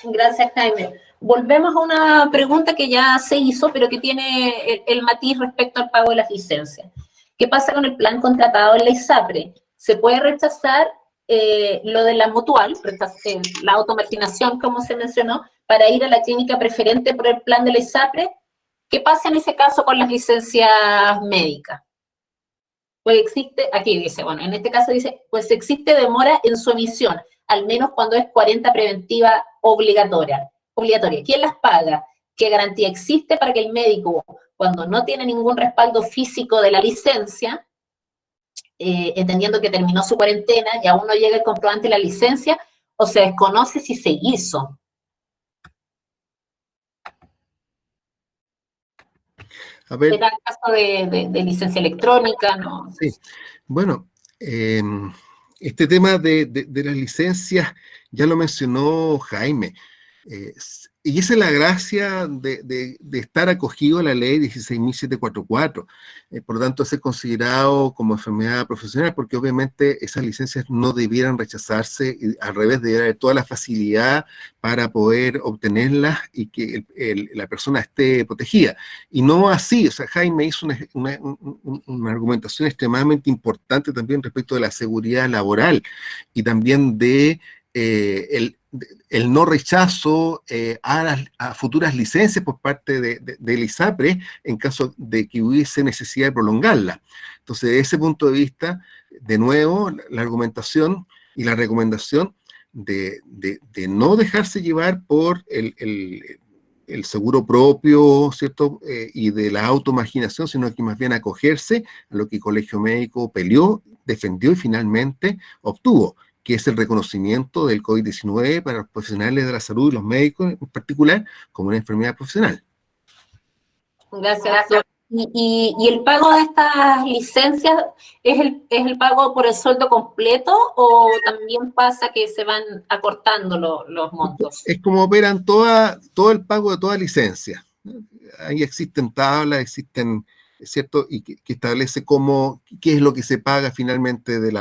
Gracias, Jaime. Volvemos a una pregunta que ya se hizo, pero que tiene el matiz respecto al pago de las licencias. ¿Qué pasa con el plan contratado en la ISAPRE? ¿Se puede rechazar lo de la mutual, la automarginación, como se mencionó, para ir a la clínica preferente por el plan de la ISAPRE? ¿Qué pasa en ese caso con las licencias médicas? Pues existe, aquí dice, bueno, en este caso dice, pues existe demora en su emisión, al menos cuando es 40 preventiva obligatoria. ¿Quién las paga? ¿Qué garantía existe para que el médico, cuando no tiene ningún respaldo físico de la licencia, entendiendo que terminó su cuarentena y aún no llega el comprobante de la licencia, o se desconoce si se hizo? A ver, ¿Era el caso de licencia electrónica? ¿No? sí. Bueno, este tema de las licencias ya lo mencionó Jaime. Y esa es la gracia de estar acogido a la ley 16.744. Por lo tanto, ser considerado como enfermedad profesional, porque obviamente esas licencias no debieran rechazarse, y al revés, debería haber toda la facilidad para poder obtenerlas y que la persona esté protegida. Y no así, o sea, Jaime hizo una argumentación extremadamente importante también respecto de la seguridad laboral y también de el no rechazo a futuras licencias por parte del ISAPRE en caso de que hubiese necesidad de prolongarla. Entonces, desde ese punto de vista, de nuevo, la argumentación y la recomendación de no dejarse llevar por el seguro propio, ¿cierto? Y de la automarginación, sino que más bien acogerse a lo que el Colegio Médico peleó, defendió y finalmente obtuvo, que es el reconocimiento del COVID-19 para los profesionales de la salud y los médicos en particular como una enfermedad profesional. Gracias, doctor. ¿Y el pago de estas licencias es el pago por el sueldo completo o también pasa que se van acortando los montos? Es como operan todo el pago de toda licencia. Ahí existen tablas, ¿cierto? Y que establece qué es lo que se paga finalmente de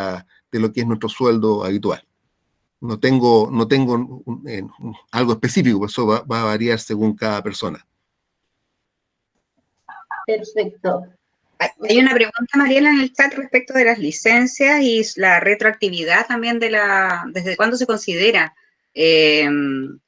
lo que es nuestro sueldo habitual. No tengo algo específico, por eso va a variar según cada persona. Perfecto. Hay una pregunta, Mariela, en el chat respecto de las licencias y la retroactividad también ¿desde cuándo se considera? ¿Tiene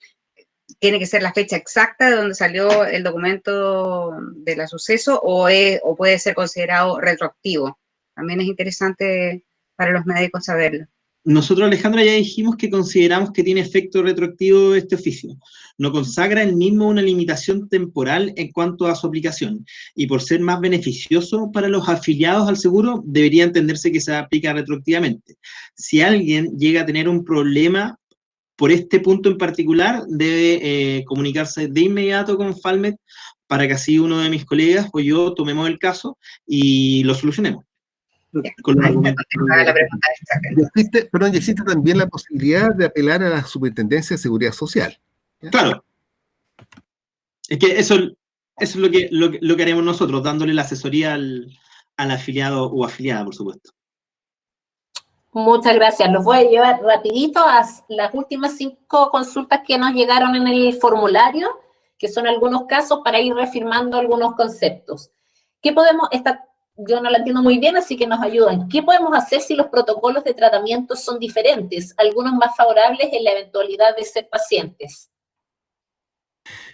que ser la fecha exacta de donde salió el documento de la suceso o puede ser considerado retroactivo? También es interesante para los médicos saberlo. Nosotros, Alejandra, ya dijimos que consideramos que tiene efecto retroactivo este oficio. No consagra el mismo una limitación temporal en cuanto a su aplicación, y por ser más beneficioso para los afiliados al seguro, debería entenderse que se aplica retroactivamente. Si alguien llega a tener un problema por este punto en particular, debe comunicarse de inmediato con Falmet para que así uno de mis colegas o yo tomemos el caso y lo solucionemos. Con los argumentos. Y existe también la posibilidad de apelar a la Superintendencia de Seguridad Social. ¿Ya? Claro. Es que eso es lo que haremos nosotros, dándole la asesoría al afiliado o afiliada, por supuesto. Muchas gracias. Los voy a llevar rapidito a las últimas 5 consultas que nos llegaron en el formulario, que son algunos casos para ir reafirmando algunos conceptos. ¿Qué podemos, yo no la entiendo muy bien, así que nos ayudan? ¿Qué podemos hacer si los protocolos de tratamiento son diferentes, algunos más favorables en la eventualidad de ser pacientes?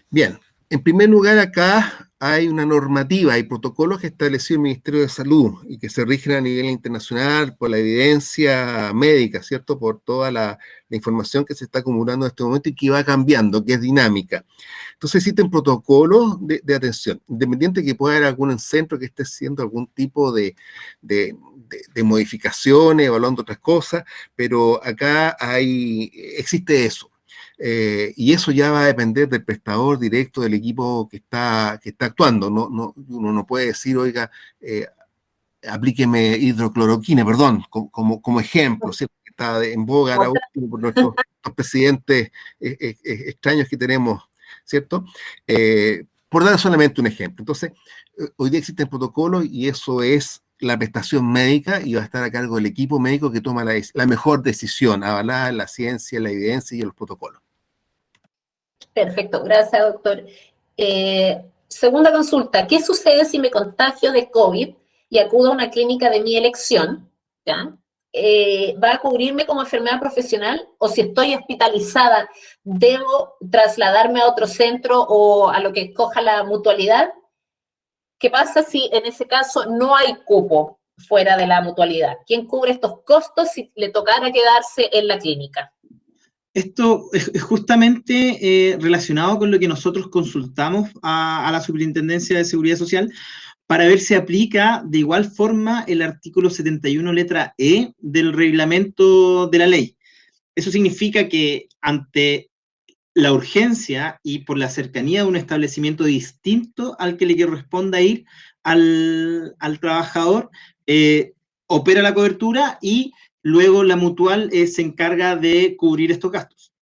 Bien, en primer lugar acá hay una normativa, hay protocolos que estableció el Ministerio de Salud y que se rigen a nivel internacional por la evidencia médica, ¿cierto? Por toda la información que se está acumulando en este momento y que va cambiando, que es dinámica. Entonces existen protocolos de atención, independiente que pueda haber algún centro que esté haciendo algún tipo de modificaciones, evaluando otras cosas, pero acá existe eso. Y eso ya va a depender del prestador directo del equipo que está actuando. Uno no puede decir, oiga, aplíqueme hidrocloroquina, perdón, como ejemplo, ¿cierto? Que está en boga ahora último por nuestros presidentes extraños que tenemos, ¿cierto? por dar solamente un ejemplo. Entonces, hoy día existen protocolos y eso es la prestación médica y va a estar a cargo del equipo médico que toma la mejor decisión, avalada en la ciencia, la evidencia y en los protocolos. Perfecto, gracias, doctor. Segunda consulta, ¿qué sucede si me contagio de COVID y acudo a una clínica de mi elección? ¿Ya? ¿Va a cubrirme como enfermedad profesional? O si estoy hospitalizada, ¿debo trasladarme a otro centro o a lo que escoja la mutualidad? ¿Qué pasa si en ese caso no hay cupo fuera de la mutualidad? ¿Quién cubre estos costos si le tocara quedarse en la clínica? Esto es justamente relacionado con lo que nosotros consultamos a la Superintendencia de Seguridad Social para ver si aplica de igual forma el artículo 71, letra E del reglamento de la ley. Eso significa que ante la urgencia y por la cercanía de un establecimiento distinto al que le corresponda ir al trabajador, opera la cobertura y luego la mutual se encarga de cubrir estos gastos.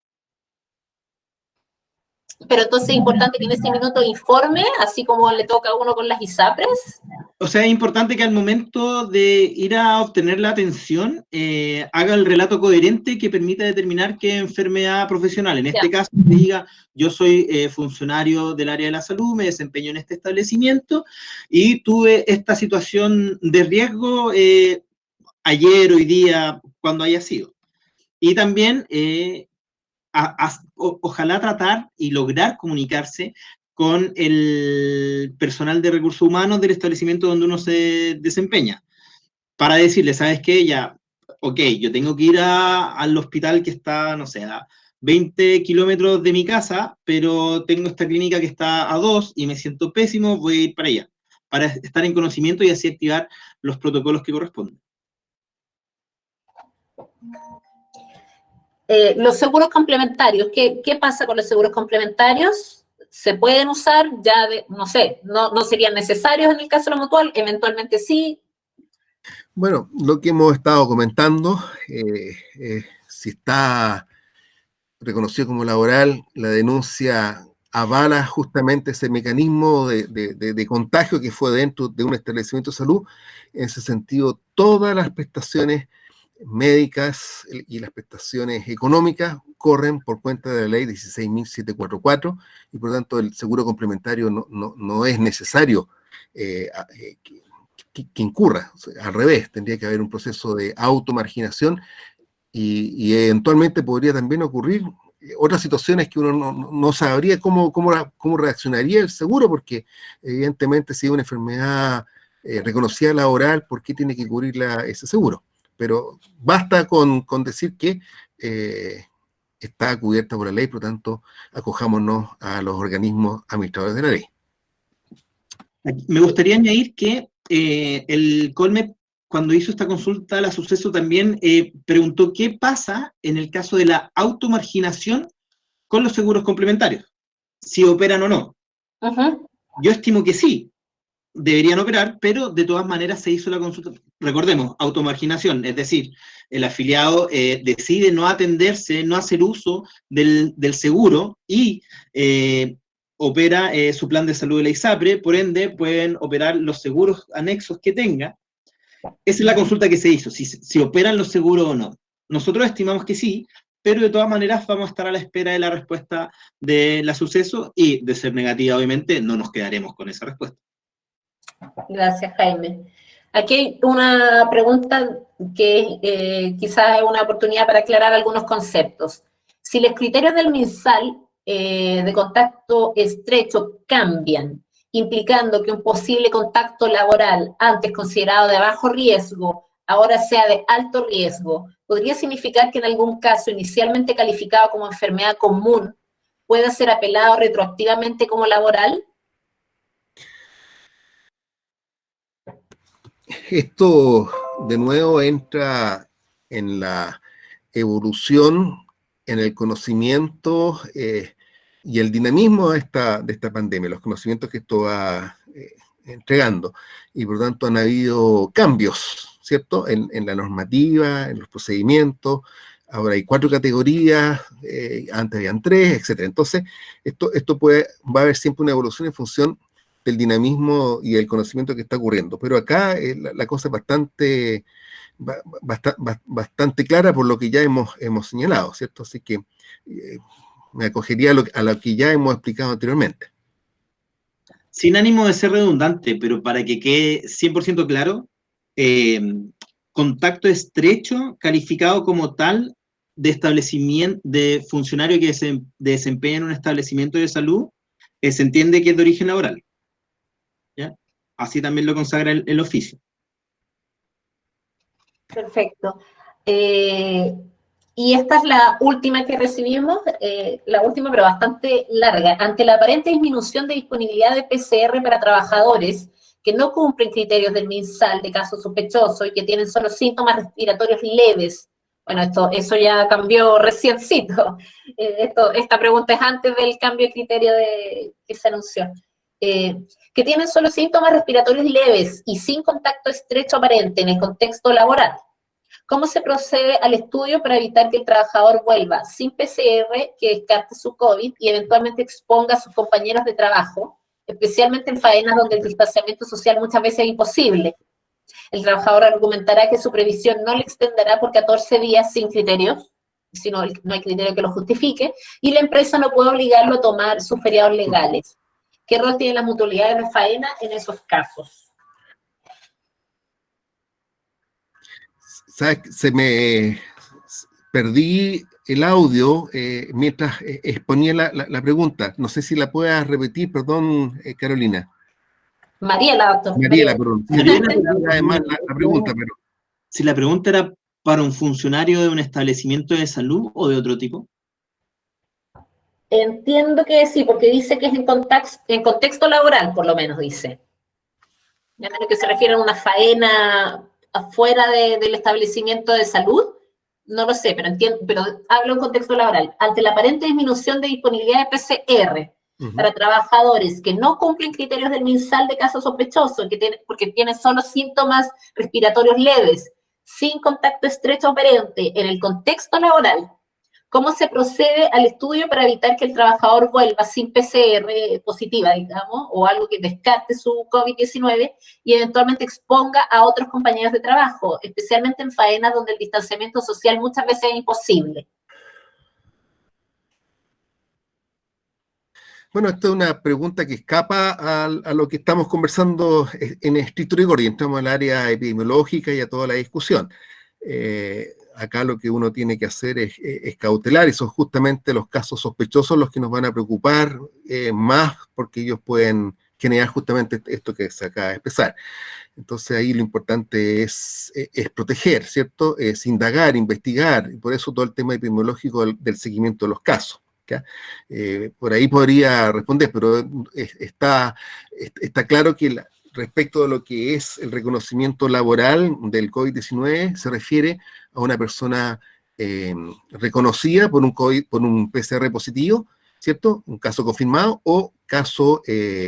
Pero entonces es importante que en ese minuto informe, así como le toca a uno con las ISAPRES. O sea, es importante que al momento de ir a obtener la atención, haga el relato coherente que permita determinar qué enfermedad profesional. En este caso, diga, yo soy funcionario del área de la salud, me desempeño en este establecimiento y tuve esta situación de riesgo ayer, hoy día, cuando haya sido. Y también, ojalá tratar y lograr comunicarse con el personal de recursos humanos del establecimiento donde uno se desempeña, para decirle, ¿sabes qué? Ya, ok, yo tengo que ir al hospital que está, no sé, a 20 kilómetros de mi casa, pero tengo esta clínica que está a 2 y me siento pésimo, voy a ir para allá, para estar en conocimiento y así activar los protocolos que corresponden. Los seguros complementarios, ¿qué pasa con los seguros complementarios? ¿Se pueden usar? Ya, no sé, no serían necesarios en el caso de la mutual, eventualmente sí. Bueno, lo que hemos estado comentando, si está reconocido como laboral, la denuncia avala justamente ese mecanismo de contagio que fue dentro de un establecimiento de salud. En ese sentido, todas las prestaciones médicas y las prestaciones económicas corren por cuenta de la ley 16.744 y por tanto el seguro complementario no es necesario que incurra. O sea, al revés, tendría que haber un proceso de automarginación y eventualmente podría también ocurrir otras situaciones que uno no sabría cómo reaccionaría el seguro, porque evidentemente si es una enfermedad reconocida laboral, ¿por qué tiene que cubrirla ese seguro? Pero basta con decir que está cubierta por la ley, por lo tanto, acojámonos a los organismos administradores de la ley. Me gustaría añadir que el Colmet, cuando hizo esta consulta a la Suceso, también preguntó qué pasa en el caso de la automarginación con los seguros complementarios, si operan o no. Uh-huh. Yo estimo que sí, deberían operar, pero de todas maneras se hizo la consulta. Recordemos, automarginación, es decir, el afiliado decide no atenderse, no hacer uso del seguro y opera su plan de salud de la ISAPRE, por ende pueden operar los seguros anexos que tenga. Esa es la consulta que se hizo, si operan los seguros o no. Nosotros estimamos que sí, pero de todas maneras vamos a estar a la espera de la respuesta de la Suceso y, de ser negativa, obviamente, no nos quedaremos con esa respuesta. Gracias, Jaime. Aquí hay una pregunta que quizás es una oportunidad para aclarar algunos conceptos. Si los criterios del MinSal de contacto estrecho cambian, implicando que un posible contacto laboral antes considerado de bajo riesgo, ahora sea de alto riesgo, ¿podría significar que en algún caso inicialmente calificado como enfermedad común pueda ser apelado retroactivamente como laboral? Esto de nuevo entra en la evolución, en el conocimiento y el dinamismo de esta pandemia, los conocimientos que esto va entregando. Y por lo tanto han habido cambios, ¿cierto? En la normativa, en los procedimientos, ahora hay 4 categorías, antes habían 3, etcétera. Entonces, esto va a haber siempre una evolución en función del dinamismo y el conocimiento que está ocurriendo. Pero acá la cosa es bastante clara por lo que ya hemos señalado, ¿cierto? Así que me acogería a lo que ya hemos explicado anteriormente. Sin ánimo de ser redundante, pero para que quede 100% claro, contacto estrecho calificado como tal de establecimiento, de funcionario que se desempeña en un establecimiento de salud, se entiende que es de origen laboral. ¿Ya? Así también lo consagra el oficio. Perfecto. Y esta es la última que recibimos, la última pero bastante larga. Ante la aparente disminución de disponibilidad de PCR para trabajadores que no cumplen criterios del MinSal de caso sospechoso y que tienen solo síntomas respiratorios leves. Bueno, eso ya cambió reciencito. Esta pregunta es antes del cambio de criterio que se anunció. Que tienen solo síntomas respiratorios leves y sin contacto estrecho aparente en el contexto laboral. ¿Cómo se procede al estudio para evitar que el trabajador vuelva sin PCR, que descarte su COVID y eventualmente exponga a sus compañeros de trabajo, especialmente en faenas donde el distanciamiento social muchas veces es imposible? El trabajador argumentará que su previsión no le extenderá por 14 días sin criterios, si no hay criterio que lo justifique, y la empresa no puede obligarlo a tomar sus feriados legales. ¿Qué rol tiene la mutualidad de la faena en esos casos? ¿Sabes? Perdí el audio mientras exponía la pregunta. No sé si la puedas repetir, perdón, Carolina. Mariela, doctor. Mariela, perdón. Además la pregunta, pero... Si la pregunta era para un funcionario de un establecimiento de salud o de otro tipo. Entiendo que sí, porque dice que es en contexto laboral, por lo menos dice. Ya menos que se refiere a una faena afuera del establecimiento de salud, no lo sé, pero hablo en contexto laboral. Ante la aparente disminución de disponibilidad de PCR para trabajadores que no cumplen criterios del MinSal de caso sospechoso, porque tienen solo síntomas respiratorios leves, sin contacto estrecho aparente en el contexto laboral, ¿cómo se procede al estudio para evitar que el trabajador vuelva sin PCR positiva, digamos, o algo que descarte su COVID-19 y eventualmente exponga a otros compañeros de trabajo, especialmente en faenas donde el distanciamiento social muchas veces es imposible? Bueno, esta es una pregunta que escapa a lo que estamos conversando en estricto rigor y entramos al área epidemiológica y a toda la discusión. Acá lo que uno tiene que hacer es cautelar, y son justamente los casos sospechosos los que nos van a preocupar más, porque ellos pueden generar justamente esto que se acaba de expresar. Entonces ahí lo importante es proteger, ¿cierto? Es indagar, investigar, y por eso todo el tema epidemiológico del seguimiento de los casos. Por ahí podría responder, pero está claro que respecto de lo que es el reconocimiento laboral del COVID-19, se refiere a una persona reconocida por un PCR positivo, ¿cierto? Un caso confirmado, o caso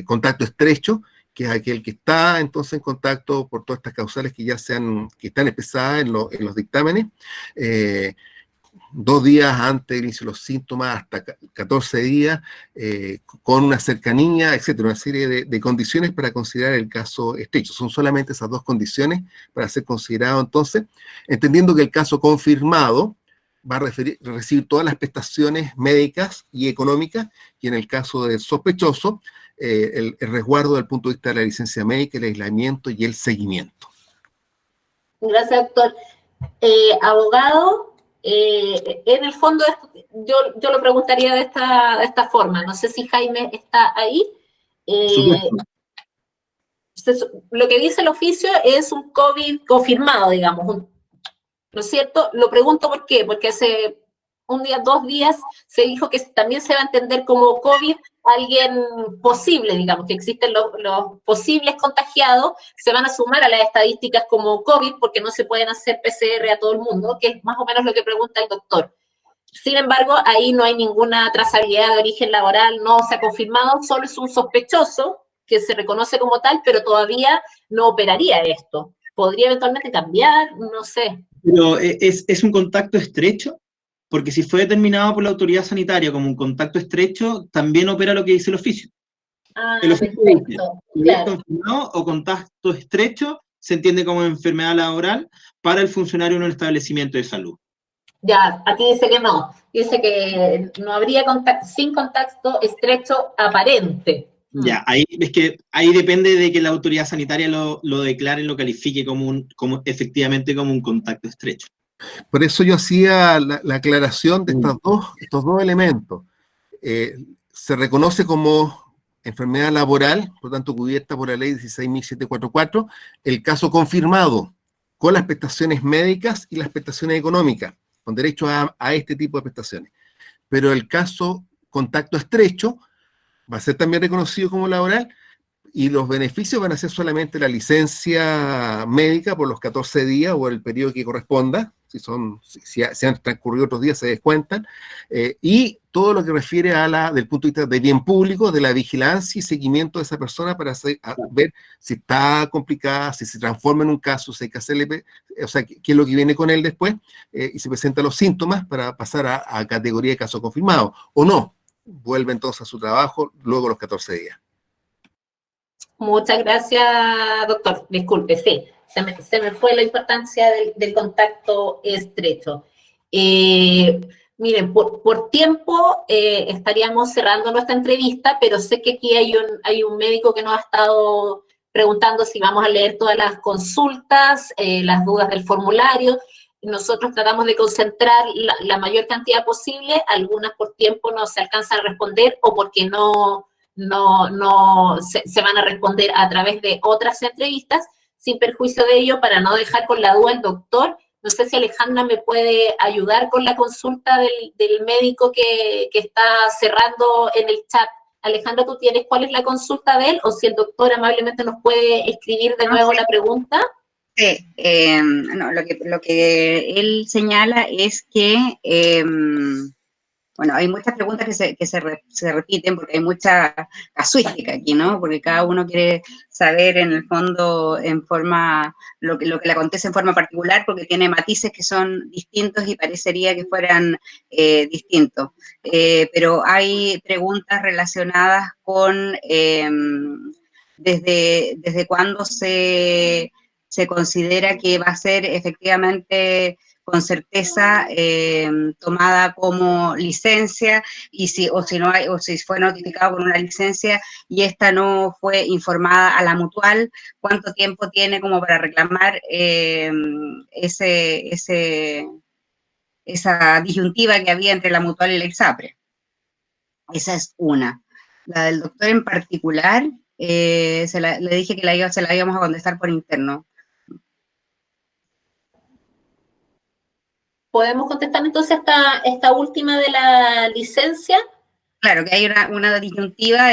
contacto estrecho, que es aquel que está entonces en contacto por todas estas causales que están expresadas en los dictámenes, 2 días antes del inicio de los síntomas, hasta 14 días, con una cercanía, etcétera, una serie de condiciones para considerar el caso estrecho. Son solamente esas 2 condiciones para ser considerado entonces, entendiendo que el caso confirmado va a recibir todas las prestaciones médicas y económicas, y en el caso del sospechoso, el resguardo desde el punto de vista de la licencia médica, el aislamiento y el seguimiento. Gracias, doctor. Abogado, en el fondo yo lo preguntaría de esta forma. No sé si Jaime está ahí. Lo que dice el oficio es un COVID confirmado, digamos, ¿no es cierto? Lo pregunto por qué, porque hace 2 días se dijo que también se va a entender como COVID alguien posible, digamos, que existen los posibles contagiados, se van a sumar a las estadísticas como COVID porque no se pueden hacer PCR a todo el mundo, que es más o menos lo que pregunta el doctor. Sin embargo, ahí no hay ninguna trazabilidad de origen laboral, no se ha confirmado, solo es un sospechoso que se reconoce como tal, pero todavía no operaría esto. ¿Podría eventualmente cambiar? No sé. Pero ¿es un contacto estrecho porque si fue determinado por la autoridad sanitaria como un contacto estrecho, también opera lo que dice el oficio. Ah, El oficio dice, perfecto, si es claro. confirmado o contacto estrecho, se entiende como enfermedad laboral para el funcionario en un establecimiento de salud. Ya, aquí dice que no. Dice que no habría sin contacto estrecho aparente. Ya, ahí es que ahí depende de que la autoridad sanitaria lo declare, lo califique como efectivamente como un contacto estrecho. Por eso yo hacía la aclaración de estos dos elementos. Se reconoce como enfermedad laboral, por tanto cubierta por la ley 16.744, el caso confirmado con las prestaciones médicas y las prestaciones económicas, con derecho a este tipo de prestaciones. Pero el caso contacto estrecho va a ser también reconocido como laboral, y los beneficios van a ser solamente la licencia médica por los 14 días o el periodo que corresponda, si han transcurrido otros días se descuentan, y todo lo que refiere del punto de vista de bien público, de la vigilancia y seguimiento de esa persona para ver si está complicada, si se transforma en un caso, si hay que hacerle, o sea, qué es lo que viene con él después, y se presentan los síntomas para pasar a categoría de caso confirmado, o no, vuelve entonces a su trabajo luego de los 14 días. Muchas gracias, doctor. Disculpe, sí, se me fue la importancia del contacto estrecho. Miren, por tiempo estaríamos cerrando nuestra entrevista, pero sé que aquí hay un médico que nos ha estado preguntando si vamos a leer todas las consultas, las dudas del formulario. Nosotros tratamos de concentrar la mayor cantidad posible, algunas por tiempo no se alcanzan a responder o porque no se van a responder a través de otras entrevistas, sin perjuicio de ello, para no dejar con la duda al doctor. No sé si Alejandra me puede ayudar con la consulta del médico que está cerrando en el chat. Alejandra, ¿tú tienes cuál es la consulta de él? O si el doctor amablemente nos puede escribir de nuevo la pregunta. Sí, no, lo que él señala es que bueno, hay muchas preguntas que se repiten porque hay mucha casuística aquí, ¿no? Porque cada uno quiere saber en el fondo en forma, lo que le acontece en forma particular porque tiene matices que son distintos y parecería que fueran distintos. Pero hay preguntas relacionadas con desde cuándo se considera que va a ser efectivamente con certeza tomada como licencia y si fue notificado con una licencia y esta no fue informada a la mutual, cuánto tiempo tiene como para reclamar esa disyuntiva que había entre la mutual y la ISAPRE. Esa es una. La del doctor en particular, le dije que se la íbamos a contestar por interno. ¿Podemos contestar entonces esta última de la licencia? Claro, que hay una disyuntiva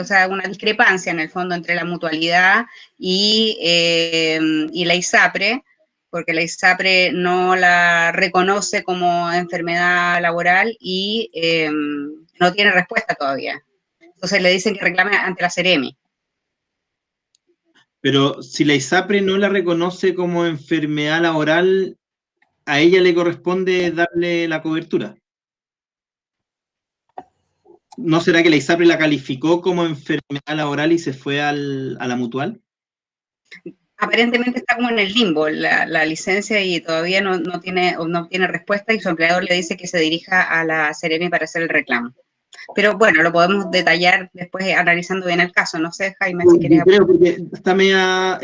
o sea, una discrepancia en el fondo entre la mutualidad y la ISAPRE, porque la ISAPRE no la reconoce como enfermedad laboral y no tiene respuesta todavía. Entonces le dicen que reclame ante la Seremi. Pero si la ISAPRE no la reconoce como enfermedad laboral, a ella le corresponde darle la cobertura. ¿No será que la ISAPRE la calificó como enfermedad laboral y se fue a la mutual? Aparentemente está como en el limbo la licencia y todavía no tiene respuesta y su empleador le dice que se dirija a la Seremi para hacer el reclamo. Pero bueno, lo podemos detallar después analizando bien el caso. No sé, Jaime, si quieres... Creo que está media...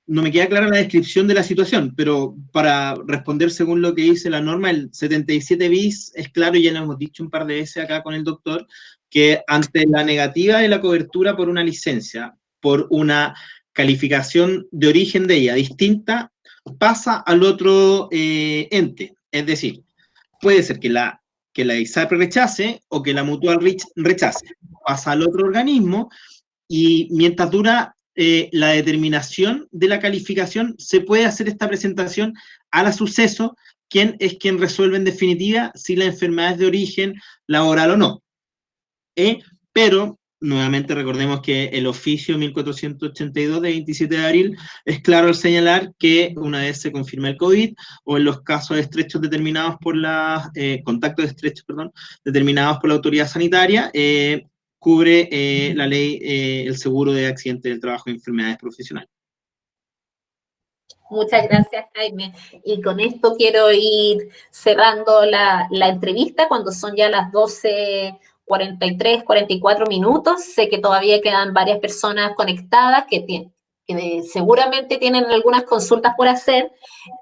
no me queda clara la descripción de la situación, pero para responder según lo que dice la norma, el 77 bis es claro, y ya lo hemos dicho un par de veces acá con el doctor, que ante la negativa de la cobertura por una licencia, por una calificación de origen de ella distinta, pasa al otro ente. Es decir, puede ser que la ISAPRE rechace o que la mutual rechace. Pasa al otro organismo y mientras dura la determinación de la calificación, se puede hacer esta presentación a la suceso, quien es quien resuelve en definitiva si la enfermedad es de origen laboral o no. Pero nuevamente recordemos que el oficio 1482 de 27 de abril es claro al señalar que una vez se confirma el COVID o en los casos estrechos determinados por contactos estrechos, perdón, determinados por la autoridad sanitaria, cubre la ley el seguro de accidentes del trabajo y enfermedades profesionales. Muchas gracias, Jaime. Y con esto quiero ir cerrando la entrevista cuando son ya las 12:43, 44 minutos. Sé que todavía quedan varias personas conectadas que seguramente tienen algunas consultas por hacer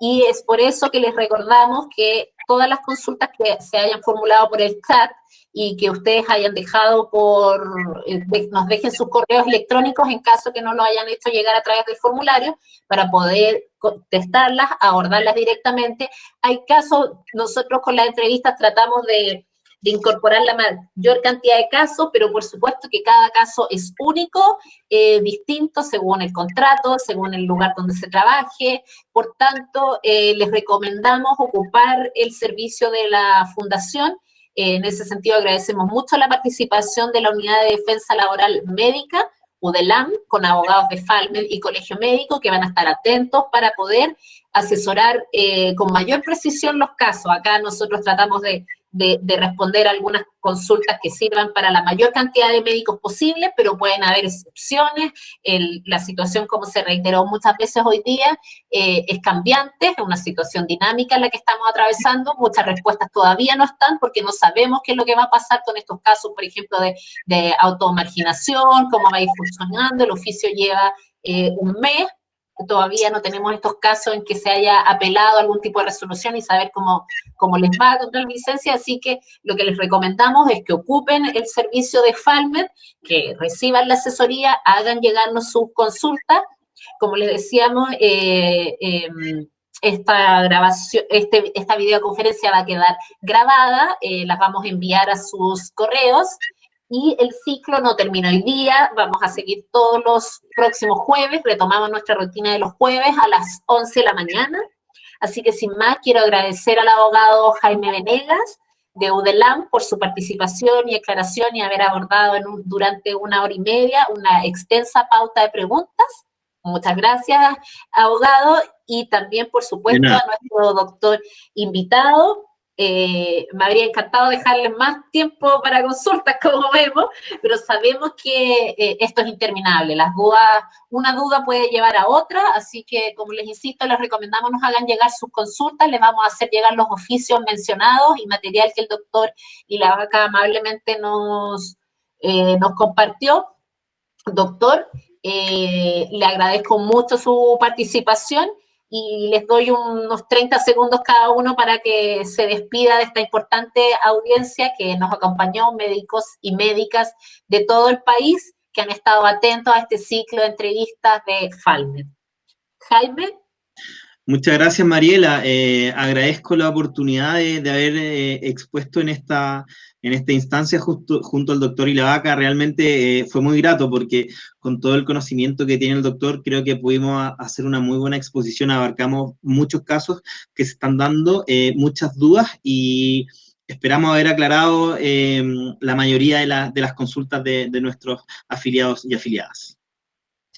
y es por eso que les recordamos que todas las consultas que se hayan formulado por el chat y que ustedes hayan dejado nos dejen sus correos electrónicos en caso que no lo hayan hecho llegar a través del formulario para poder contestarlas, abordarlas directamente. Hay casos, nosotros con las entrevistas tratamos de incorporar la mayor cantidad de casos, pero por supuesto que cada caso es único, distinto según el contrato, según el lugar donde se trabaje. Por tanto, les recomendamos ocupar el servicio de la Fundación. En ese sentido, agradecemos mucho la participación de la Unidad de Defensa Laboral Médica, UDELAM, con abogados de FALMED y Colegio Médico, que van a estar atentos para poder asesorar con mayor precisión los casos. Acá nosotros tratamos de responder algunas consultas que sirvan para la mayor cantidad de médicos posible, pero pueden haber excepciones. La situación, como se reiteró muchas veces hoy día, es cambiante, es una situación dinámica en la que estamos atravesando. Muchas respuestas todavía no están porque no sabemos qué es lo que va a pasar con estos casos, por ejemplo, de automarginación, cómo va a ir funcionando. El oficio lleva un mes. Todavía no tenemos estos casos en que se haya apelado a algún tipo de resolución y saber cómo les va contra la licencia, así que lo que les recomendamos es que ocupen el servicio de FALMED, que reciban la asesoría, hagan llegarnos sus consultas. Como les decíamos, esta videoconferencia va a quedar grabada, las vamos a enviar a sus correos. Y el ciclo no termina hoy día, vamos a seguir todos los próximos jueves, retomamos nuestra rutina de los jueves a las 11 de la mañana. Así que sin más, quiero agradecer al abogado Jaime Venegas de UDELAM por su participación y aclaración y haber abordado durante 1 hora y media una extensa pauta de preguntas. Muchas gracias, abogado, y también, por supuesto, a nuestro doctor invitado. Me habría encantado dejarles más tiempo para consultas, como vemos, pero sabemos que esto es interminable. Una duda puede llevar a otra, así que, como les insisto, les recomendamos nos hagan llegar sus consultas, les vamos a hacer llegar los oficios mencionados y material que el doctor Ilavaca amablemente nos compartió. Doctor, le agradezco mucho su participación y les doy unos 30 segundos cada uno para que se despida de esta importante audiencia que nos acompañó, médicos y médicas de todo el país que han estado atentos a este ciclo de entrevistas de FALMED. Jaime. Muchas gracias, Mariela. Agradezco la oportunidad de haber expuesto en esta instancia junto al doctor Ilavaca. Realmente fue muy grato porque con todo el conocimiento que tiene el doctor, creo que pudimos hacer una muy buena exposición. Abarcamos muchos casos que se están dando, muchas dudas y esperamos haber aclarado la mayoría de las consultas de nuestros afiliados y afiliadas.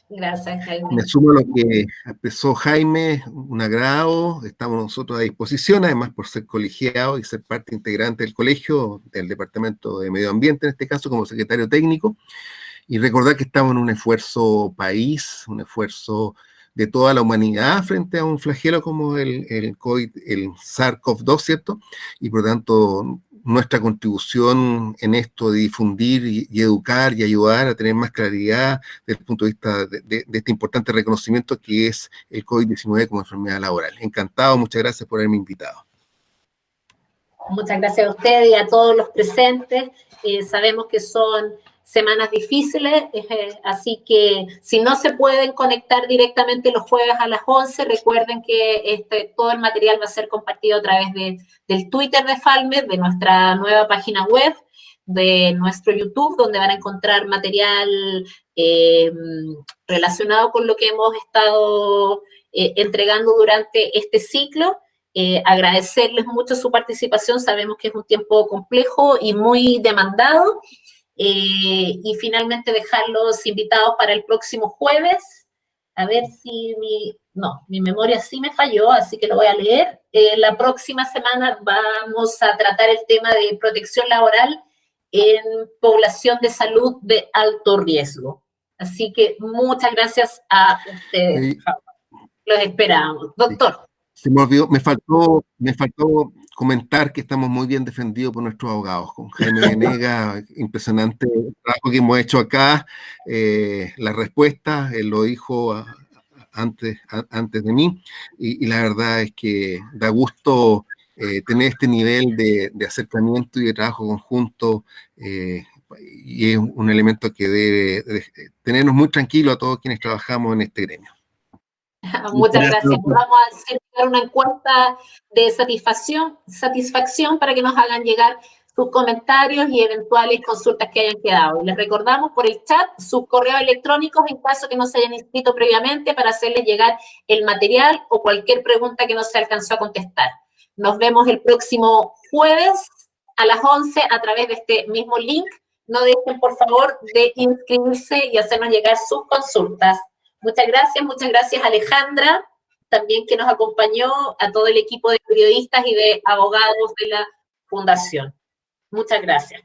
Gracias, Jaime. Me sumo a lo que expresó Jaime, un agrado, estamos nosotros a disposición, además por ser colegiados y ser parte integrante del colegio, del Departamento de Medio Ambiente, en este caso como secretario técnico, y recordar que estamos en un esfuerzo país, un esfuerzo de toda la humanidad frente a un flagelo como el COVID, el SARS-CoV-2, ¿cierto? Y por lo tanto, nuestra contribución en esto de difundir y educar y ayudar a tener más claridad desde el punto de vista de este importante reconocimiento que es el COVID-19 como enfermedad laboral. Encantado, muchas gracias por haberme invitado. Muchas gracias a usted y a todos los presentes. Sabemos que son semanas difíciles, así que si no se pueden conectar directamente los jueves a las 11, recuerden que todo el material va a ser compartido a través del Twitter de FALMED, de nuestra nueva página web, de nuestro YouTube, donde van a encontrar material relacionado con lo que hemos estado entregando durante este ciclo. Agradecerles mucho su participación, sabemos que es un tiempo complejo y muy demandado, y finalmente dejarlos invitados para el próximo jueves. A ver si mi memoria sí me falló, así que lo voy a leer. La próxima semana vamos a tratar el tema de protección laboral en población de salud de alto riesgo. Así que muchas gracias a ustedes. Sí. Los esperamos. Doctor. Se me olvidó, me faltó comentar que estamos muy bien defendidos por nuestros abogados, con Jaime Venegas, impresionante el trabajo que hemos hecho acá, la respuesta, él lo dijo antes de mí, y la verdad es que da gusto tener este nivel de acercamiento y de trabajo conjunto, y es un elemento que debe tenernos muy tranquilos a todos quienes trabajamos en este gremio. Muchas gracias. Vamos a hacer una encuesta de satisfacción para que nos hagan llegar sus comentarios y eventuales consultas que hayan quedado. Y les recordamos por el chat sus correos electrónicos en caso que no se hayan inscrito previamente para hacerles llegar el material o cualquier pregunta que no se alcanzó a contestar. Nos vemos el próximo jueves a las 11 a través de este mismo link. No dejen, por favor, de inscribirse y hacernos llegar sus consultas. Muchas gracias Alejandra, también que nos acompañó, a todo el equipo de periodistas y de abogados de la Fundación. Muchas gracias.